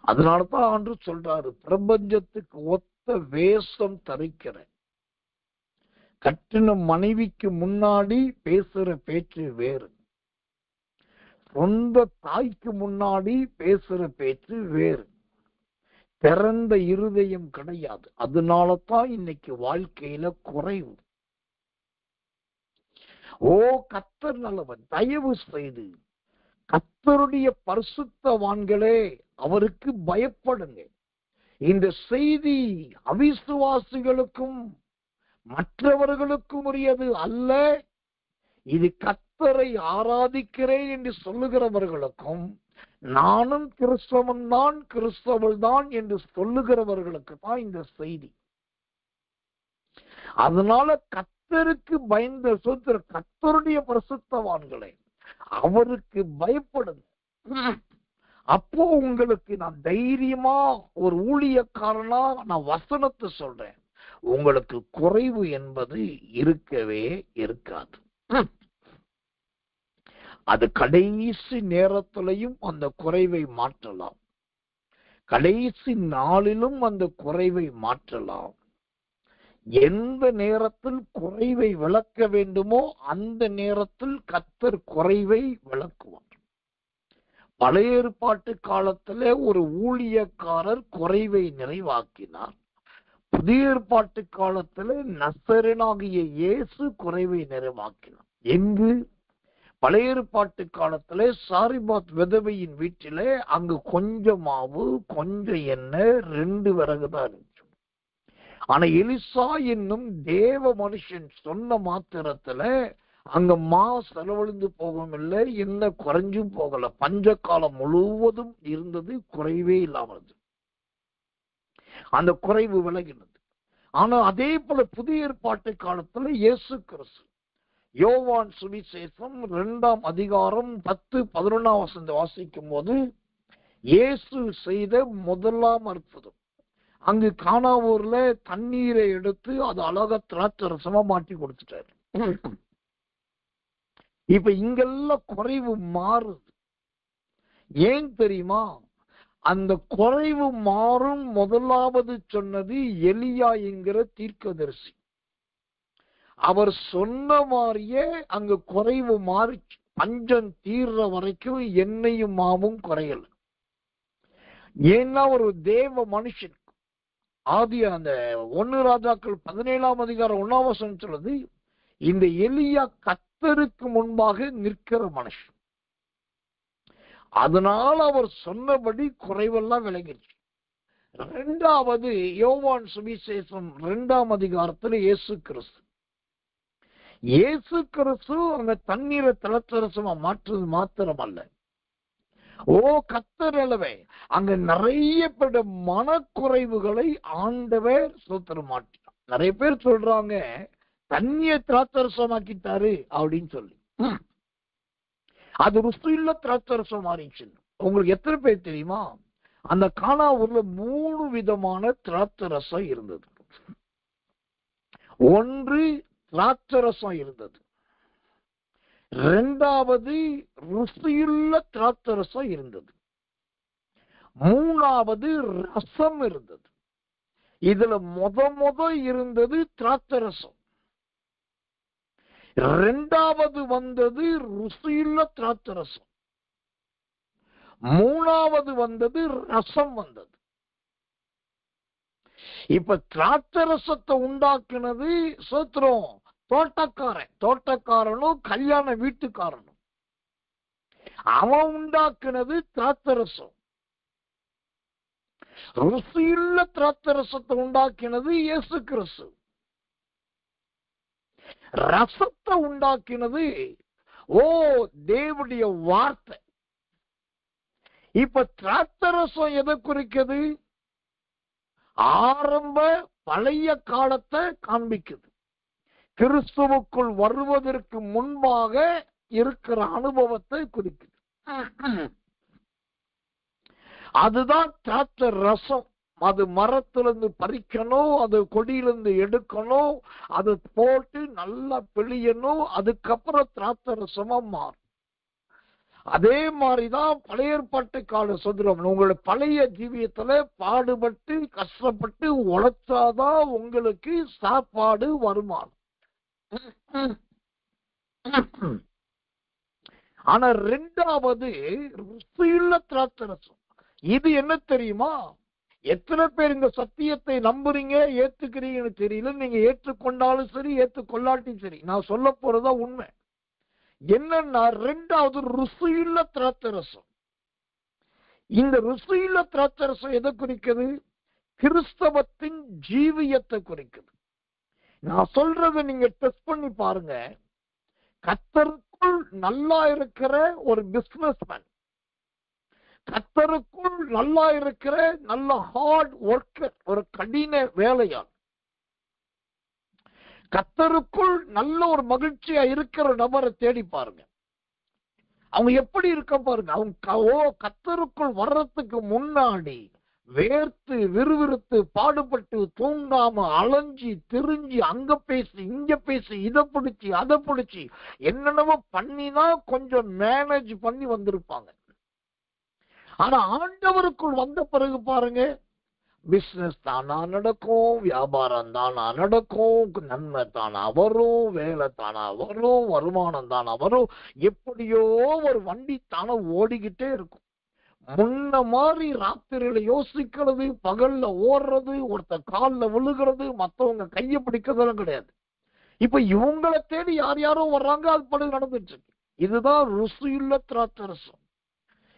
அதனாலதான் ஆண்டு சொல்றாரு, பிரபஞ்சத்துக்கு ஒத்த வேஷம் தரிக்கிற கட்டின மனைவிக்கு முன்னாடி பேசுற பேச்சு வேறு, சொந்த தாய்க்கு முன்னாடி பேசுற பேச்சு வேறு. திறந்த இருதயம் கிடையாது. அதனாலதான் இன்னைக்கு வாழ்க்கையில குறைவு. கர்த்தர் நல்லவன். தயவு செய்து கர்த்தருடைய பரிசுத்தவான்களே, அவருக்கு பயப்படுங்க. இந்த செய்தி அவிசுவாசிகளுக்கும் மற்றவர்களுக்கும் உரியது அல்ல. இது கர்த்தரை ஆராதிக்கிறேன் என்று சொல்லுகிறவர்களுக்கும், நானும் கிறிஸ்தவன் தான், கிறிஸ்தவள் தான் என்று சொல்லுகிறவர்களுக்கு தான் இந்த செய்தி. அதனால கர்த்தருக்கு பயந்த கர்த்தருடைய பரிசுத்தவான்களே, அவருக்கு பயப்படுங்க. அப்போ உங்களுக்கு நான் தைரியமா ஒரு ஊழியக்காரனா நான் வசனத்தை சொல்றேன், உங்களுக்கு குறைவு என்பது இருக்கவே இருக்காது. அது கடைசி நேரத்திலையும் அந்த குறைவை மாற்றலாம், கடைசி நாளிலும் அந்த குறைவை மாற்றலாம். எந்த நேரத்தில் குறைவை விளக்க வேண்டுமோ அந்த நேரத்தில் கர்த்தர் குறைவை விளக்குவார். பழைய ஏற்பாட்டு காலத்திலே ஒரு ஊழியக்காரர் குறைவை நிறைவாக்கினார். புதிய ஏற்பாட்டு காலத்திலே நசரேயனாகிய இயேசு குறைவை நிறைவாக்கினார். எங்கு? பழைய ஏற்பாட்டு காலத்திலே சாரிபாத் விதவையின் வீட்டிலே அங்கு கொஞ்சம் மாவு, கொஞ்சம் எண்ணெய், 2 விறகு தான் இருந்துச்சு. ஆனா எலிசா என்னும் தேவ மனுஷன் சொன்ன மாத்திரத்துல அங்க செலவழிந்து போகவும் இல்லை, என்ன குறைஞ்சும் போகல. பஞ்ச காலம் முழுவதும் இருந்தது, குறைவே இல்லாமல். அந்த குறைவு விலகினது. ஆனா அதே போல புதிய ஏற்பாட்டு காலத்துல இயேசு கிறிஸ்து யோவான் சுவிசேஷம் 2ஆம் அதிகாரம் 10-11 வசனத்தை வாசிக்கும் போது இயேசு செய்த முதலாம் அற்புதம், அங்கு கானாவூர்ல தண்ணீரை எடுத்து அது அழகா திராட்சை ரசமா மாட்டி கொடுத்துட்டாரு. இப்ப இங்கெல்லாம் குறைவு மாறுது. ஏன் தெரியுமா? அந்த குறைவு மாறும் முதலாவது சொன்னது எலியா என்கிற தீர்க்கதரிசி. அவர் சொன்ன மாதிரியே அங்க குறைவு மாறிச்சு. பஞ்சம் தீர்ற வரைக்கும் எண்ணெயும் மாவும் குறையல. ஏன்னா ஒரு தேவ மனுஷன். ஆதி அந்த 1 ராஜாக்கள் 17ஆம் அதிகாரம் 1ஆம் வசனம் சொல்லுது, இந்த எலியா கர்த்தருக்கு முன்பாக நிற்கிற மனுஷன். அதனால அவர் சொன்னபடி குறைவெல்லாம் விலகிடுச்சு. 2வது யோவான் சுவிசேஷம் 2ஆம் அதிகாரத்துல இயேசு கிறிஸ்து அங்க தண்ணீரை திராட்சரசமா மாற்றுறது மாத்திரம் அல்ல, கர்த்தர் அல்லவே அங்க நிறைய பேர் மனக்குறைவுகளை ஆண்டவர் சோத்திர மாட்டார். நிறைய பேர் சொல்றாங்க தண்ணியை திராட்சரசமாக்கிட்டாரு அப்படின்னு சொல்லி. அது ருசியுள்ள திராட்சரசம் மாறிச்சு. உங்களுக்கு எத்தனை பேர் தெரியுமா? அந்த கானா ஊர்ல 3 விதமான திராட்சரசம் இருந்தது. ஒன்று திராட்சரசம் இருந்தது, 2வது ருசியுள்ள திராட்சரசம் இருந்தது, 3வது ரசம் இருந்தது. இதுல முத இருந்தது திராட்சரசம், 2வது வந்தது ருசியுள்ள திராட்சரசம், 3வது வந்தது ரசம் வந்தது. இப்ப திராட்சரசத்தை உண்டாக்குனது சோத்திரம் தோட்டக்காரனும் கல்யாண வீட்டுக்காரனும். அவன் உண்டாக்குனது திராட்சரசம். ருசியுள்ள திராட்சரசத்தை உண்டாக்கினது இயேசு கிறிஸ்து. ரசத்தை உண்டாக்கினது தேவனுடைய வார்த்தை. இப்ப திராட்சரசம் எதை குறிக்குது? ஆரம்ப பழைய காலத்தை காண்பிக்குது. கிறிஸ்துவுக்குள் வருவதற்கு முன்பாக இருக்கிற அனுபவத்தை குறிக்குது. அதுதான் திராட்சை ரசம். அது மரத்திலிருந்து பறிக்கணும், அது கொடியிலிருந்து எடுக்கணும், அது போட்டு நல்லா பிழியணும், அதுக்கப்புறம் திராட்சை ரசமா மாறும். அதே மாதிரிதான் பழைய ஏற்பாட்டு கால சொல்றோம். உங்களுடைய பழைய ஜீவியத்துல பாடுபட்டு கஷ்டப்பட்டு உழைச்சாதான் உங்களுக்கு சாப்பாடு வருமானம். ஆனா 2வது ருசியுள்ள திராட்சரசம். இது என்ன தெரியுமா? எத்தனை பேர் இந்த சத்தியத்தை நம்புறீங்க, ஏத்துக்கிறீங்கன்னு தெரியல. நீங்க ஏற்றுக்கொண்டாலும் சரி, ஏற்றுக்கொள்ளாட்டியும் சரி, நான் சொல்ல போறதா உண்மை. என்னன்னா 2வது ருசியுள்ள திராட்சரசம். இந்த ருசியுள்ள திராட்சரசம் எதை குறிக்குது? கிறிஸ்தவத்தின் ஜீவியத்தை குறிக்குது. நான் சொல்றதை நீங்க டெஸ்ட் பண்ணி பாருங்க. கர்த்தருக்குள் நல்லா இருக்கிற ஒரு பிசினஸ்மேன், கர்த்தருக்குள் நல்லா இருக்கிற நல்ல ஹார்ட் ஒர்க்கர், ஒரு கடின வேலையாள், கர்த்தருக்குள் நல்ல ஒரு மகிழ்ச்சியா இருக்கிற நபரை தேடி பாருங்க. அவங்க எப்படி இருக்க பாருங்க. அவங்க கர்த்தருக்குள் வர்றதுக்கு முன்னாடி வேர்த்து விறுவிறுத்து பாடுபட்டு தூங்காம அலைஞ்சி திரிஞ்சு அங்க பேசி இங்க பேசி இதை பிடிச்சி அதை பிடிச்சி என்னென்னவோ பண்ணிதான் கொஞ்சம் மேனேஜ் பண்ணி வந்திருப்பாங்க. ஆனா ஆண்டவருக்குள் வந்த பிறகு பாருங்க, பிசினஸ் தானா நடக்கும், வியாபாரம் தானா நடக்கும், நன்மை தானா வரும், வேலை தானா வரும், வருமானம் தானா வரும். எப்படியோ ஒரு வண்டி தானே ஓடிக்கிட்டே இருக்கும். முன்ன மாதிரி ராத்திரியில யோசிக்கிறது, பகல்ல ஓடுறது, ஒருத்தர் காலில் விழுகிறது, மற்றவங்க கையை பிடிக்கிறதெல்லாம் கிடையாது. இப்ப இவங்களை தேடி யார் யாரோ வர்றாங்க, அது படி நடந்துட்டு இருக்கு. இதுதான் ருசியுள்ள திராட்சரசம்.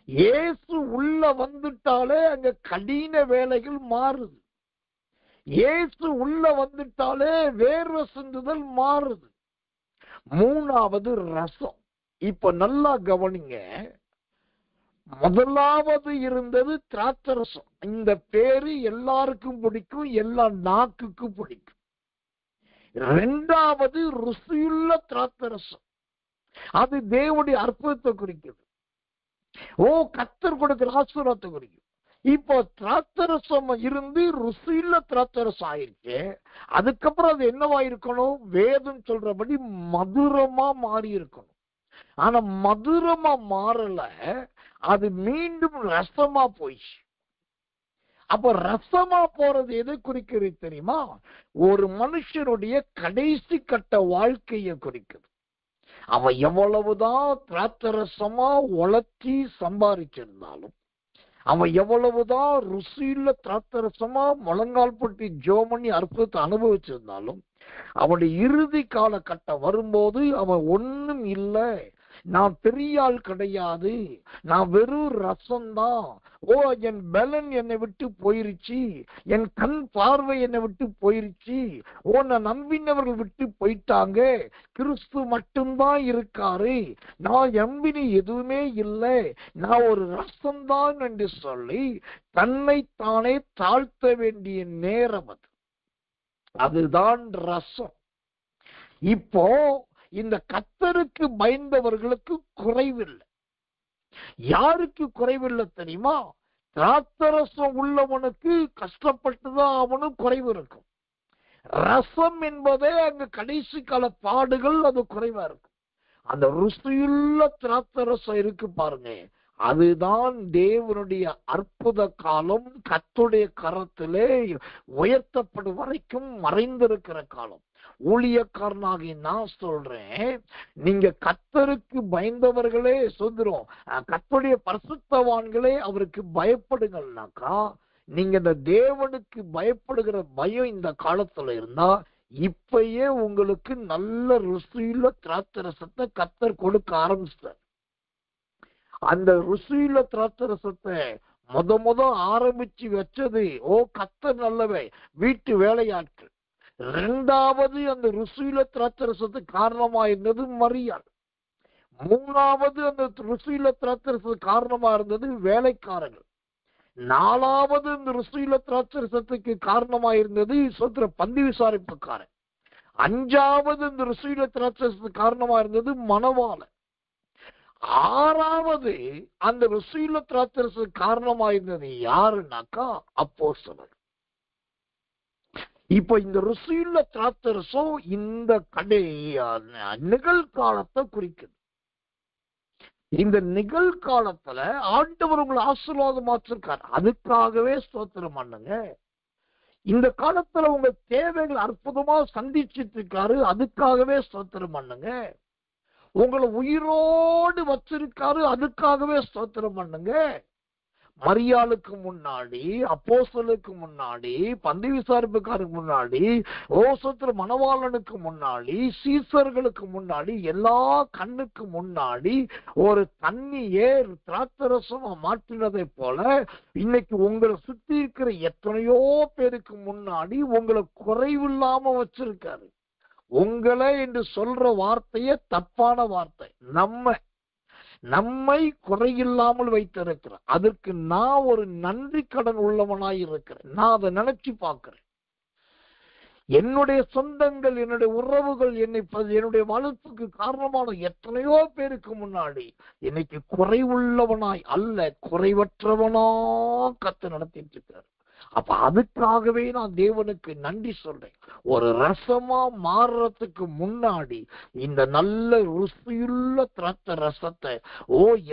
இயேசு உள்ள வந்துட்டாலே அங்க கடின வேலைகள் மாறுது. இயேசு உள்ள வந்துட்டாலே வேர்வை சிந்துதல் மாறுது. 3வது ரசம். இப்ப நல்லா கவனிங்க. முதலாவது இருந்தது திராட்சரசம். இந்த பேரு எல்லாருக்கும் பிடிக்கும், எல்லா நாக்குக்கும் பிடிக்கும். 2வது ருசியுள்ள திராட்சரசம். அது தேவனுடைய அற்புதத்தை குறிக்குது. கர்த்தர் கொடுக்கிற ஆசீர்வாதத்தை குறிக்கும். இப்போ திராட்சரசம் இருந்து ருசியுள்ள திராட்சரசம் ஆயிடுச்சு. அதுக்கப்புறம் அது என்னவா இருக்கணும்? வேதம் சொல்றபடி மதுரமா மாறி இருக்கணும். ஆனா மதுரமா மாறல, அது மீண்டும் ரசமா போயிடுச்சு. அப்ப ரசமா போறது எதை குறிக்கிறது தெரியுமா? ஒரு மனுஷனுடைய கடைசி கட்ட வாழ்க்கையை குறிக்குது. அவன் எவ்வளவுதான் திராட்சரசமா உழைச்சி சம்பாதிச்சிருந்தாலும், அவன் எவ்வளவுதான் ருசியுள்ள திராட்சரசமா முழங்கால் பட்டி ஜோமனி அற்புதத்தை அனுபவிச்சிருந்தாலும், அவனுடைய இறுதி காலகட்டம் வரும்போது அவன் ஒண்ணும் இல்லை, நான் பெரிய ஆள் கிடையாது, நான் வெறும் ரசம்தான், ஓ என் பலன் என்னை விட்டு போயிருச்சு, என் கண் பார்வை என்னை விட்டு போயிருச்சு, ஓ நான் நம்பினவர்கள் விட்டு போயிட்டாங்க, கிறிஸ்து மட்டும்தான் இருக்காரு, நான் நம்பினி எதுவுமே இல்லை, நான் ஒரு ரசம்தான் என்று சொல்லி தன்னை தானே தாழ்த்த வேண்டிய நேரம் அது. அதுதான் ரசம். இப்போ இந்த கர்த்தருக்கு பயந்தவர்களுக்கு குறைவில்லை. யாருக்கு குறைவில்லை தெரியுமா? திராட்சரசம் உள்ளவனுக்கு கஷ்டப்பட்டுதான் அவனும் குறைவு இருக்கும். ரசம் என்பதே அங்க கடைசி கால பாடுகள், அது குறைவா இருக்கும். அந்த ருசியுள்ள திராட்சரசம் இருக்கு பாருங்க, அதுதான் தேவனுடைய அற்புத காலம், கர்த்தருடைய கரத்திலே உயர்த்தப்படும் வரைக்கும் மறைந்திருக்கிற காலம். ஊழியக்காரனாகி நான் சொல்றேன், நீங்க கர்த்தருக்கு பயந்தவர்களே சொல்றோம், கர்த்தருடைய பரிசுத்தவான்களே அவருக்கு பயப்படுங்கள்னாக்கா, நீங்க இந்த தேவனுக்கு பயப்படுகிற பயம் இந்த காலத்துல இருந்தா, இப்பயே உங்களுக்கு நல்ல ருசியுள்ள திராட்சரசத்தை கர்த்தர் கொடுக்க ஆரம்பிச்சார். அந்த ருசியுள்ள திராட்சரசத்தை முத ஆரம்பிச்சு வச்சது, ஓ கர்த்தர் நல்லவை, வீட்டு வேலையாட்கள். இரண்டாவது அந்த ருசியுள்ள திராட்சரசத்துக்கு காரணமா இருந்தது மரியாள். மூணாவது அந்த ருசியுள்ள திராட்சரசத்துக்கு காரணமா இருந்தது வேலைக்காரர்கள். நாலாவது இந்த ருசியுள்ள திராட்சரசத்துக்கு காரணமா இருந்தது சொத்திர பந்தி விசாரிப்புக்காரன். அஞ்சாவது இந்த ருசியுள்ள திராட்சரசத்துக்கு காரணமா இருந்தது மணவாளன். ஆறாவது அந்த ருசியுள்ள திராட்சரசத்துக்கு காரணமா இருந்தது யாருன்னாக்கா அப்போஸ்தலர். இப்ப இந்த ருசியுள்ள திராட்சரசம் இந்த நிகழ்காலத்தை குறிக்குது. இந்த நிகழ்காலத்துல ஆண்டவர் உங்களை ஆசீர்வாதமாச்சிருக்கார், அதுக்காகவே ஸ்தோத்திரம் பண்ணுங்க. இந்த காலத்துல உங்க தேவைகள் அற்புதமா சந்திச்சிட்டு இருக்காரு, அதுக்காகவே ஸ்தோத்திரம் பண்ணுங்க. உங்களை உயிரோடு வச்சிருக்காரு, அதுக்காகவே ஸ்தோத்திரம் பண்ணுங்க. மரியாளுக்கு முன்னாடி, அப்போஸ்தலருக்கு முன்னாடி, பந்தி விசாரிப்புக்காருக்கு முன்னாடி, ஓசத்திர மணவாளனுக்கு முன்னாடி, சீசர்களுக்கு முன்னாடி, எல்லா கண்ணுக்கு முன்னாடி ஒரு தண்ணியே திராட்சரசமா மாற்றினதை போல இன்னைக்கு உங்களை சுத்தி இருக்கிற எத்தனையோ பேருக்கு முன்னாடி உங்களை குறைவில்லாம வச்சிருக்காரு. உங்களை என்று சொல்ற வார்த்தையே தப்பான வார்த்தை. நம்மை குறையில்லாமல் வைத்திருக்கிறேன், அதற்கு நான் ஒரு நன்றி கடன் உள்ளவனாய் இருக்கிறேன். நான் அதை நினைச்சு பார்க்கிறேன். என்னுடைய சொந்தங்கள், என்னுடைய உறவுகள், என்னுடைய வளர்ப்புக்கு காரணமான எத்தனையோ பேருக்கு முன்னாடி இன்னைக்கு குறைவுள்ளவனாய் அல்ல, குறைவற்றவனா கத்து நடத்திட்டு இருக்காரு. அப்ப அதுக்காகவே நான் தேவனுக்கு நன்றி சொல்றேன். ஒரு ரசமா மாறுறதுக்கு முன்னாடி இந்த நல்ல ருசியுள்ள திராட்சை ரசத்தை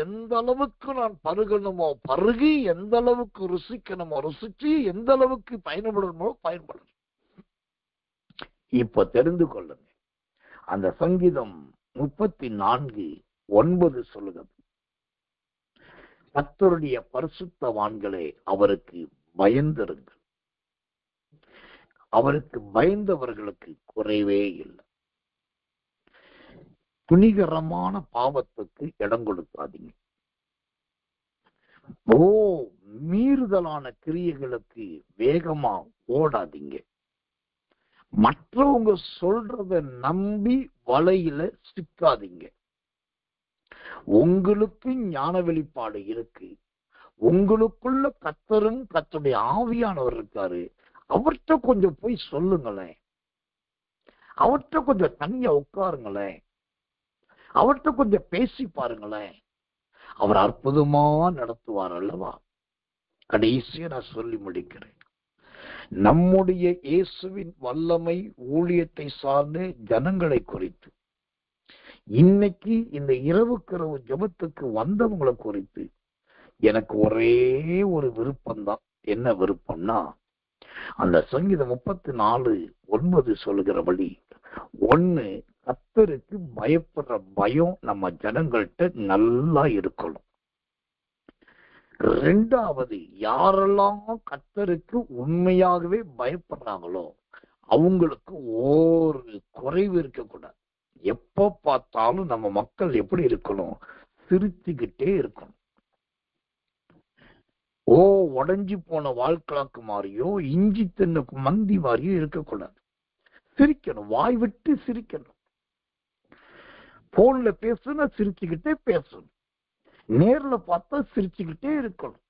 எந்த அளவுக்கு நான் பருகணுமோ பருகி, எந்த அளவுக்கு ருசிக்கணுமோ ருசிச்சு, எந்த அளவுக்கு பயன்படணுமோ பயன்படணும். இப்ப தெரிந்து கொள்ளுங்க, அந்த சங்கீதம் 34:9 சொல்லுகிறது, கர்த்தருடைய பரிசுத்தவான்களே அவருக்கு பயந்திருங்கள், அவருக்கு பயந்தவர்களுக்கு குறைவே இல்லை. துணிகரமான பாவத்துக்கு இடம் கொடுக்காதீங்க. மீறுதலான கிரியைகளுக்கு வேகமா ஓடாதீங்க. மற்றவங்க சொல்றத நம்பி வலையில சிக்காதீங்க. உங்களுக்கு ஞான வெளிப்பாடு இருக்கு, உங்களுக்குள்ள கர்த்தரும் கர்த்தருடைய ஆவியானவர் இருக்காரு, அவர்கிட்ட கொஞ்சம் போய் சொல்லுங்களேன், அவர்கிட்ட கொஞ்சம் தனியா உட்காருங்களேன், அவர்கிட்ட கொஞ்சம் பேசி பாருங்களேன், அவர் அற்புதமா நடத்துவார் அல்லவா. கடைசியா நான் சொல்லி முடிக்கிறேன், நம்முடைய இயேசுவின் வல்லமை ஊழியத்தை சார்ந்து ஜனங்களை குறித்து, இன்னைக்கு இந்த இரவுக்கரவு ஜெபத்துக்கு வந்தவங்களை குறித்து எனக்கு ஒரே ஒரு விருப்பம்தான். என்ன விருப்பம்னா, அந்த சங்கீதம் 34:9 சொல்லுகிறபடி, ஒண்ணு, கர்த்தருக்கு பயப்படுற பயம் நம்ம ஜனங்கள்கிட்ட நல்லா இருக்கணும். ரெண்டாவது, யாரெல்லாம் கர்த்தருக்கு உண்மையாகவே பயப்படுறாங்களோ அவங்களுக்கு ஒரு குறைவு இருக்கக்கூடாது. எப்ப பார்த்தாலும் நம்ம மக்கள் எப்படி இருக்கணும்? சிரிச்சுக்கிட்டே இருக்கணும். உடைஞ்சு போன வாழ்க்கை மாதிரியோ இஞ்சி தின்னுக்கு மந்தி மாதிரியோ இருக்கக்கூடாது. சிரிக்கணும், வாய் விட்டு சிரிக்கணும். போன்ல பேசுனா சிரிச்சுக்கிட்டே பேசணும், நேர்ல பார்த்தா சிரிச்சுக்கிட்டே இருக்கணும்.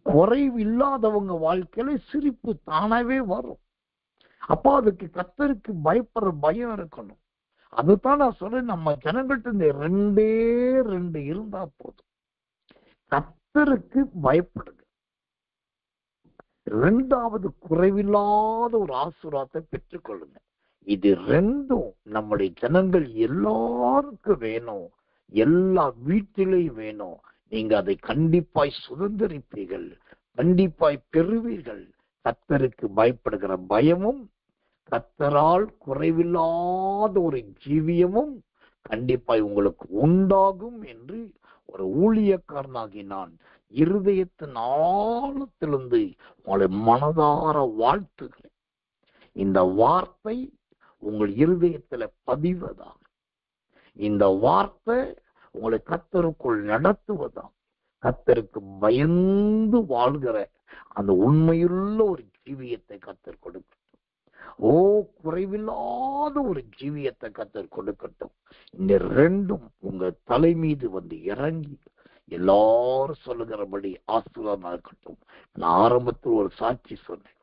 குறைவு இல்லாதவங்க வாழ்க்கையில சிரிப்பு தானாவே வரும். அப்ப அதுக்கு கர்த்தருக்கு பயப்படுற பயம் இருக்கணும். அதுதான் நான் சொல்றேன், நம்ம ஜனங்கள்ட்ட இந்த 2 இருந்தா போதும். கர்த்தருக்கு பயப்படுங்க. இரண்டாவது, குறைவில்லாத ஒரு ஆசீர்வாதத்தை பெற்றுக்கொள்ளுங்க. இது ரெண்டும் நம்முடைய ஜனங்கள் எல்லாருக்கும் வேணும், எல்லா வீட்டிலையும் வேணும். நீங்க அதை கண்டிப்பாய் சுதந்திரிப்பீர்கள், கண்டிப்பாய் பெறுவீர்கள். கர்த்தருக்கு பயப்படுகிற பயமும் கர்த்தரால் குறைவில்லாத ஒரு ஜீவியமும் கண்டிப்பாய் உங்களுக்கு உண்டாகும் என்று ஒரு ஊழியக்காரனாகி நான் இருதயத்தின் ஆழத்திலிருந்து உங்களை மனதார வாழ்த்துகிறேன். இந்த வார்த்தை உங்கள் இருதயத்துல பதிவதாக, இந்த வார்த்தை உங்களை கர்த்தருக்குள் நடத்துவதாக, கர்த்தருக்கு பயந்து வாழ்கிற அந்த உண்மையுள்ள ஒரு ஜீவியத்தை கர்த்தர் கொடுக்கட்டும். குறைவில்லாத ஒரு ஜீவியத்தை கர்த்தர் கொடுக்கட்டும். இந்த ரெண்டும் உங்க தலை மீது வந்து இறங்கி எல்லாரும் சொல்லுகிறபடி ஆசீர்வாதமா இருக்கட்டும். நான் ஆரம்பத்தில் ஒரு சாட்சி சொன்னேன்.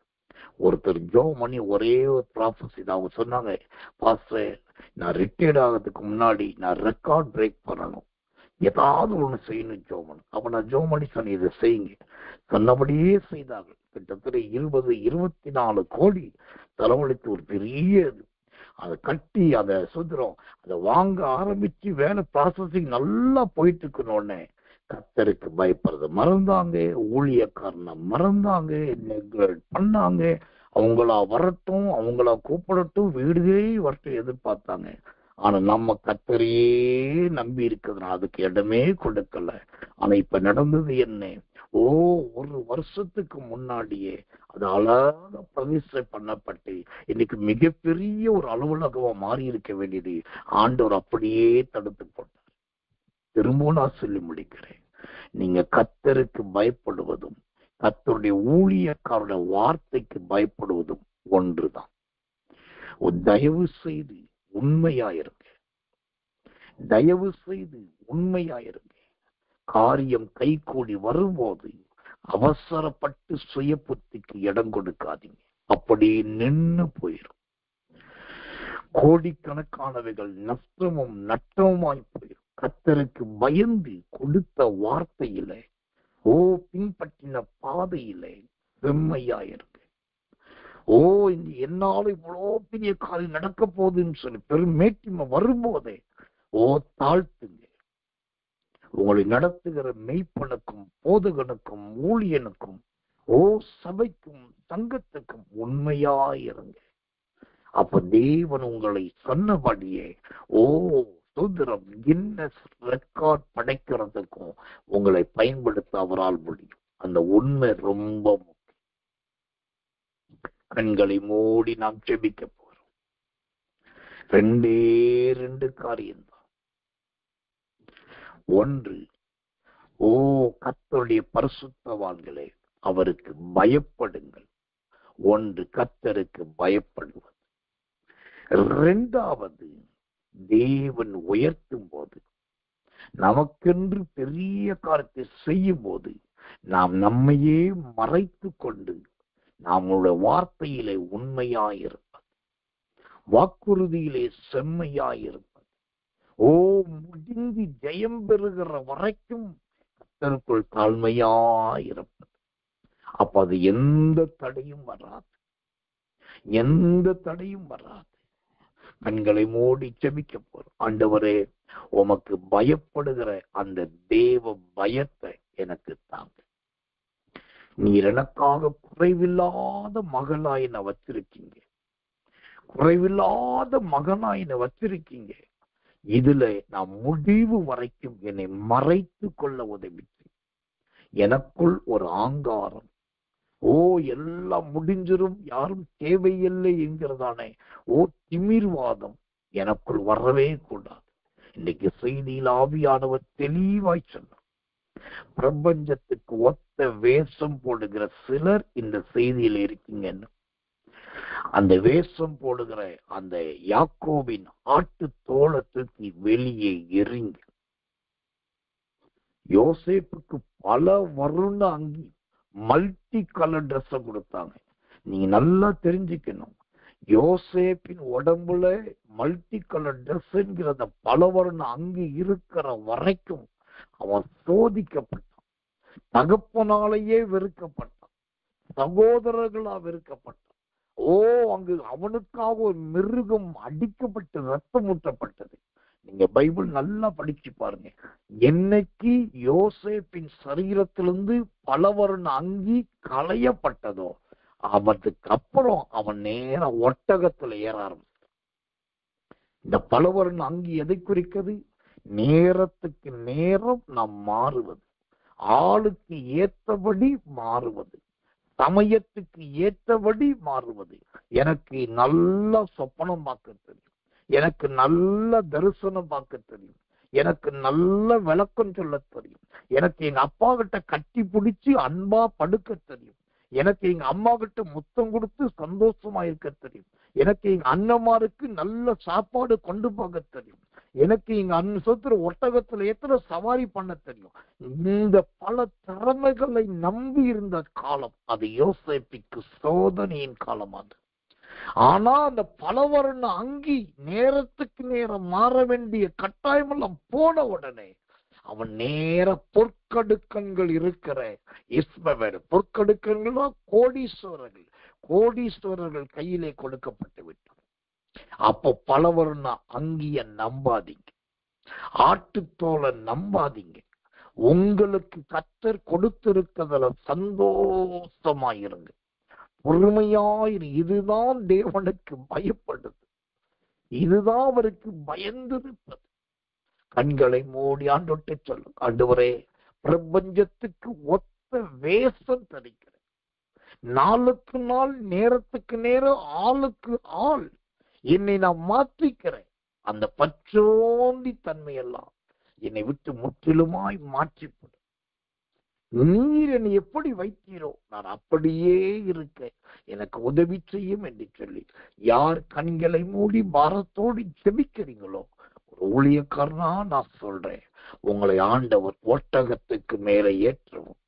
ஒருத்தர் ஜெபம் பண்ணி ஒரே ஒரு ப்ராஃபஸி தான் அவங்க சொன்னாங்க, பாஸ்டர், நான் ரிட்டையர்ட் ஆகிறதுக்கு முன்னாடி நான் ரெக்கார்ட் பிரேக் பண்ணணும், ஏதாவது ஒண்ணு செய்யணும் ஜெபம். அப்ப நான் ஜெபம் பண்ணி சொன்னேன், இதை செய்யுங்க. சொன்னபடியே செய்தார்கள். கிட்டத்தட்ட 20-24 கோடி செலவழித்து ஒரு பெரிய அதை கட்டி அதை சுதந்திரம் அதை வாங்க ஆரம்பிச்சு வேலை ப்ராசஸிங் நல்லா போயிட்டு இருக்கணும்னு கர்த்தருக்கு பயப்படுறது மறந்தாங்க, ஊழியக்காரனை மறந்தாங்க, நெக்லெக்ட் பண்ணாங்க. அவங்களா வரட்டும், அவங்களா கூப்பிடட்டும், வீடுகளே வரட்டும் எதிர்பார்த்தாங்க. ஆனா நம்ம கர்த்தரையே நம்பி இருக்கிறதுனால அதுக்கு இடமே கொடுக்கல. ஆனா இப்ப நடந்தது என்ன? ஒரு வருஷத்துக்கு முன்னாடியே அது அழகா பிரதிஷ்டை பண்ணப்பட்டு இன்னைக்கு மிகப்பெரிய ஒரு அலுவலகமா மாறி இருக்க வேண்டியது ஆண்டவர் அப்படியே தடுத்து போட்டார். திரும்பவும் நான் சொல்லி முடிக்கிறேன், நீங்க கர்த்தருக்கு பயப்படுவதும் கர்த்தருடைய ஊழியக்காரருடைய வார்த்தைக்கு பயப்படுவதும் ஒன்றுதான். தயவு செய்து உண்மையாயிருங்க, தயவு செய்து உண்மையாயிருங்க. காரியம் கைகூடி வரும்போது அவசரப்பட்டு சுய புத்திக்கு இடம் கொடுக்காதீங்க, அப்படியே நின்று போயிடும். கோடிக்கணக்கானவைகள் நஷ்டமும் நட்டமுமாய் போயிடும். கர்த்தருக்கு பயந்து கொடுத்த வார்த்தையில பின்பற்றின பாதையில செம்மையாயிருக்கு. இந்த என்னால இவ்வளோ பெரிய காரியம் நடக்க போகுதுன்னு சொல்லி பெருமேட்டிமை வரும்போதே தாழ்த்துங்க. உங்களை நடத்துகிற மெய்ப்பனுக்கும் போதகனுக்கும் ஊழியனுக்கும் சபைக்கும் சங்கத்துக்கும் உண்மையாயிருங்க. அப்ப தேவன் உங்களை சொன்னபடியே சுதந்திரம் கின்னஸ் ரெக்கார்ட் படைக்கிறதுக்கும் உங்களை பயன்படுத்த அவரால் முடியும். அந்த உண்மை ரொம்ப முக்கியம். கண்களை மூடி நாம் ஜெபிக்க போறோம். 2 காரியம்தான். ஒன்று, கர்த்தருடைய பரிசுத்தவான்களே, அவருக்கு பயப்படுங்கள். ஒன்று, கர்த்தருக்கு பயப்படுவது. 2வது, தேவன் உயர்த்தும் போது, நமக்கென்று பெரிய காரியத்தை செய்யும் போது நாம் நம்மையே மறைத்து கொண்டு நம்முடைய வார்த்தையிலே உண்மையாயிருப்பது, வாக்குறுதியிலே செம்மையாயிருப்பது, முடிந்து ஜெயம் பெறுகிற வரைக்கும் கர்த்தருக்குள் தாழ்மையாயிருப்பது. அப்ப அது எந்த தடையும் வராது, எந்த தடையும் வராது. கண்களை மூடி ஜெபிக்க போறோம். ஆண்டவரே, உமக்கு பயப்படுகிற அந்த தேவ பயத்தை எனக்கு தாங்க. நீர் எனக்காக குறைவில்லாத மகளாய் என்னை வச்சிருக்கீங்க, குறைவில்லாத மகனாய் என்னை வச்சிருக்கீங்க. இதுல நான் முடிவு வரைக்கும் என்னை மறைத்து கொள்ள உதவிச்சு. எனக்குள் ஒரு ஆங்காரம், எல்லாம் முடிஞ்சிரும், யாரும் தேவையில்லை என்கிறதானே திமிர்வாதம் எனக்குள் வரவே கூடாது. இன்னைக்கு செய்தியில் ஆவியானவர் தெளிவாய் சொன்னார். பிரபஞ்சத்துக்கு ஒத்த வேஷம் போடுகிற சிலர் இந்த செய்தியில் இருக்கீங்கன்னு. அந்த வேஷம் போடுகிற அந்த யாக்கோபின் ஆட்டு தோளத்துக்கு வெளியே எறிங்க. யோசேப்புக்கு பல வருண அங்கி, மல்டி கலர் ட்ரெஸ் கொடுத்தாங்க. நீங்க நல்லா தெரிஞ்சுக்கணும், யோசேப்பின் உடம்புல மல்டி கலர் ட்ரெஸ் என்கிற அந்த பல வருண அங்கி இருக்கிற வரைக்கும் அவன் சோதிக்கப்பட்டான், தகப்பனாலேயே வெறுக்கப்பட்டான், சகோதரர்களா வெறுக்கப்பட்டான். அங்கு அவனுக்காக ஒரு மிருகம் அடிக்கப்பட்டு ரத்தம் ஊற்றப்பட்டது. நீங்க பைபிள் நல்லா படிச்சு பாருங்க. என்னைக்கு யோசேப்பின் சரீரத்திலிருந்து பல வருண அங்கி களையப்பட்டதோ அவனுக்கு அப்புறம் அவன் நேரம் ஒட்டகத்துல ஏற ஆரம்பிச்சான். இந்த பல வருண அங்கி எதை குறிக்கிறது? நேரத்துக்கு நேரம் நாம் மாறுவது, ஆளுக்கு ஏற்றபடி மாறுவது, சமயத்துக்கு ஏற்றபடி மாறுவது. எனக்கு நல்ல சொப்பனம் பார்க்க தெரியும், எனக்கு நல்ல தரிசனம் பார்க்க தெரியும், எனக்கு நல்ல விளக்கம் சொல்ல தெரியும், எனக்கு எங்க அப்பா கிட்ட கட்டி பிடிச்சு அன்பா படுக்க தெரியும், எனக்கு எங்க அம்மா கிட்ட முத்தம் கொடுத்து சந்தோஷமா இருக்க தெரியும், எனக்கு எங்க அண்ணமாருக்கு நல்ல சாப்பாடு கொண்டு போக தெரியும், எனக்கு எங்க சொத்துற ஒட்டகத்துல எத்தனை சவாரி பண்ண தெரியும். இந்த பல திறமைகளை நம்பி இருந்த காலம் அது யோசேப்புக்கு சோதனையின் காலம். அது ஆனா அந்த பல வருண அங்கி நேரத்துக்கு நேரம் மாற வேண்டிய கட்டாயம் எல்லாம் போன உடனே அவன் நேர பொற்கடுக்கன்கள் இருக்கிற இஸ்மவேல், பொற்கடுக்கன்கள் கோடீஸ்வரர்கள், கோடீஸ்வரர்கள் கையிலே கொடுக்கப்பட்டு விட்டார். அப்போ பல வருண அங்கிய நம்பாதீங்க, ஆட்டுத்தோலை நம்பாதீங்க. உங்களுக்கு கர்த்தர் கொடுத்திருக்கிறதுல சந்தோஷமாயிருங்க, பொறுமையாயிரு. இதுதான் தேவனுக்கு பயப்படுது, இதுதான் அவருக்கு பயந்திருப்பது. கண்களை மூடி ஆண்டோட்டு சொல்லும், ஆண்டவரே பிரபஞ்சத்துக்கு ஒத்த வேஷம் தரிக்கிறேன், நாளுக்கு நாள் நேரத்துக்கு நேரம் ஆளுக்கு ஆள் என்னை நான் மாற்றிக்கிறேன். அந்த பற்றோந்தி தன்மையெல்லாம் என்னை விட்டு முற்றிலுமாய் மாற்றிப்படும். நீர் என்னை எப்படி வைத்தீரோ நான் அப்படியே இருக்க எனக்கு உதவி செய்யும் என்று சொல்லி யார் கண்களை மூடி பாரத்தோடு ஜெபிக்கிறீங்களோ, ஒரு ஊழியக்காரனா நான் சொல்றேன், உங்களை ஆண்டவர் ஒட்டகத்துக்கு மேலே ஏற்றவும்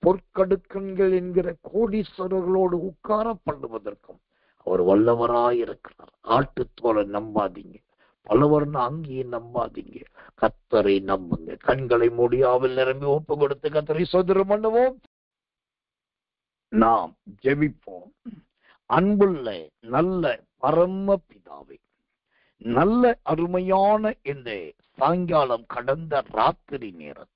பொற்கடுக்கண்கள் என்கிற கோடீஸ்வரர்களோடு உட்கார பண்ணுவதற்கும் அவர் வல்லவராயிருக்கிறார். ஆட்டுத்தோலை நம்பாதீங்க, பலவர்ண அங்கியை நம்பாதீங்க, கர்த்தரை நம்புங்க. கண்களை மூடியாவில் நிரம்பி ஒப்பு கொடுத்து கர்த்தரை சோதரம் பண்ணுவோம். நாம் ஜெபிப்போம். அன்புள்ள நல்ல பரம பிதாவே, நல்ல அருமையான இந்த சாயங்காலம் கடந்த ராத்திரி நேரம்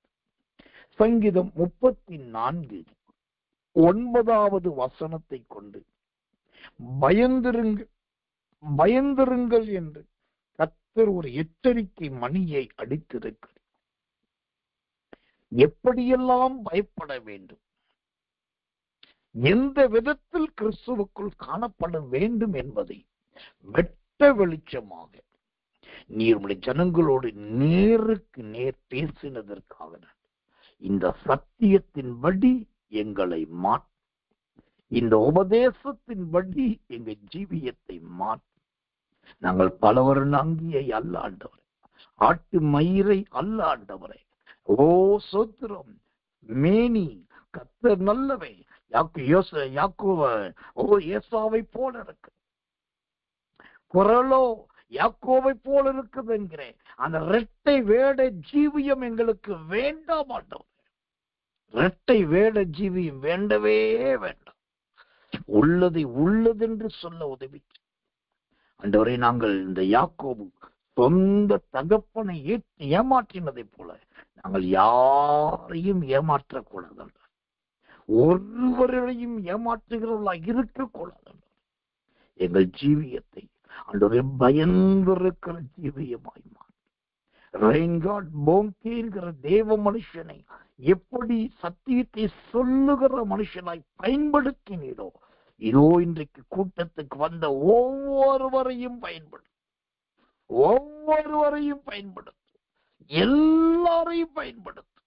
சங்கீதம் 34:9 வசனத்தை கொண்டு பயந்திருங்கள் என்று கர்த்தர் ஒரு எச்சரிக்கை மணியை அடித்திருக்கிறார். எப்படியெல்லாம் பயப்பட வேண்டும், எந்த விதத்தில் கிறிஸ்துவுக்குள் காணப்பட வேண்டும் என்பதை வெட்ட வெளிச்சமாக நீர் உடைய ஜனங்களோடு நேருக்கு நேர் பேசினதற்காக இந்த சத்தியத்தின்படி எங்களை மாற்ற, இந்த உபதேசத்தின்படி எங்கள் ஜீவியத்தை மாற்ற. நாங்கள் பலவரின் அங்கியை அல்ல ஆண்டவரே, ஆட்டு மயிரை அல்ல ஆண்டவரே. சோத்திரம் மேனி கர்த்தர் நல்லவை, ஏசாவை போல இருக்கு, குரலோ யாக்கோவை போல இருக்குது என்கிறேன். அந்த இரட்டை வேட ஜீவியம் எங்களுக்கு வேண்டாம் ஆண்டவரே, இரட்டை வேட ஜீவியம் வேண்டவே வேண்டாம். உள்ளதை உள்ளதென்று சொல்ல உதவி ஆண்டவரே. நாங்கள் இந்த யாக்கோபு சொந்த தகப்பனை ஏமாற்றினதை போல நாங்கள் யாரையும் ஏமாற்றக்கூடாது, ஒருவரையும் ஏமாற்றுகிறவர்களா இருக்கக்கூடாது. எங்கள் ஜீவியத்தை ஆண்டவரே பயந்திருக்கிற ஜீவியமாய் ரெயின்கார்ட் போங்கே என்கிற தேவ மனுஷனை எப்படி சத்தியத்தை சொல்லுகிற மனுஷனாய் பயன்படுத்தினீரோ, இதோ இன்றைக்கு கூட்டத்துக்கு வந்த ஒவ்வொருவரையும் பயன்படுத்தும், எல்லாரையும் பயன்படுத்தும்.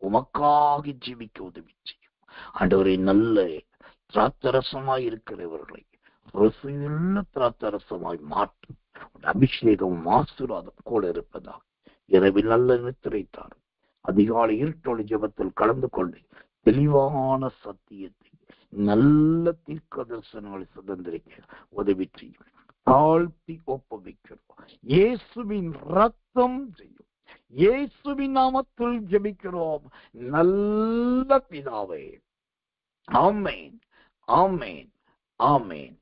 உமக்காக ஜீவிக்க உதவி செய்யும் ஆண்டவரே. நல்ல திராட்சரசமாய் இருக்கிறவர்களை ருசியுள்ள திராட்சரசமாய் மாற்றும் அபிஷேகம் ஆசீர்வாதம் கூட இருப்பதா. இரவில் நல்ல நித்திரைத்தார், அதிகாலை இருட்டொளி ஜெபத்தில் கலந்து கொண்டு தெளிவான சத்தியத்தை, நல்ல தீர்க்க தரிசனங்களை சுதந்திரிக்க உதவி செய்யும். தாழ்த்தி ஒப்புவிக்கிறோம். இயேசுவின் ரத்தம் செய்யும். இயேசுவின் நாமத்தில் ஜெபிக்கிறோம் நல்ல பிதாவே. ஆமென், ஆமென், ஆமென்.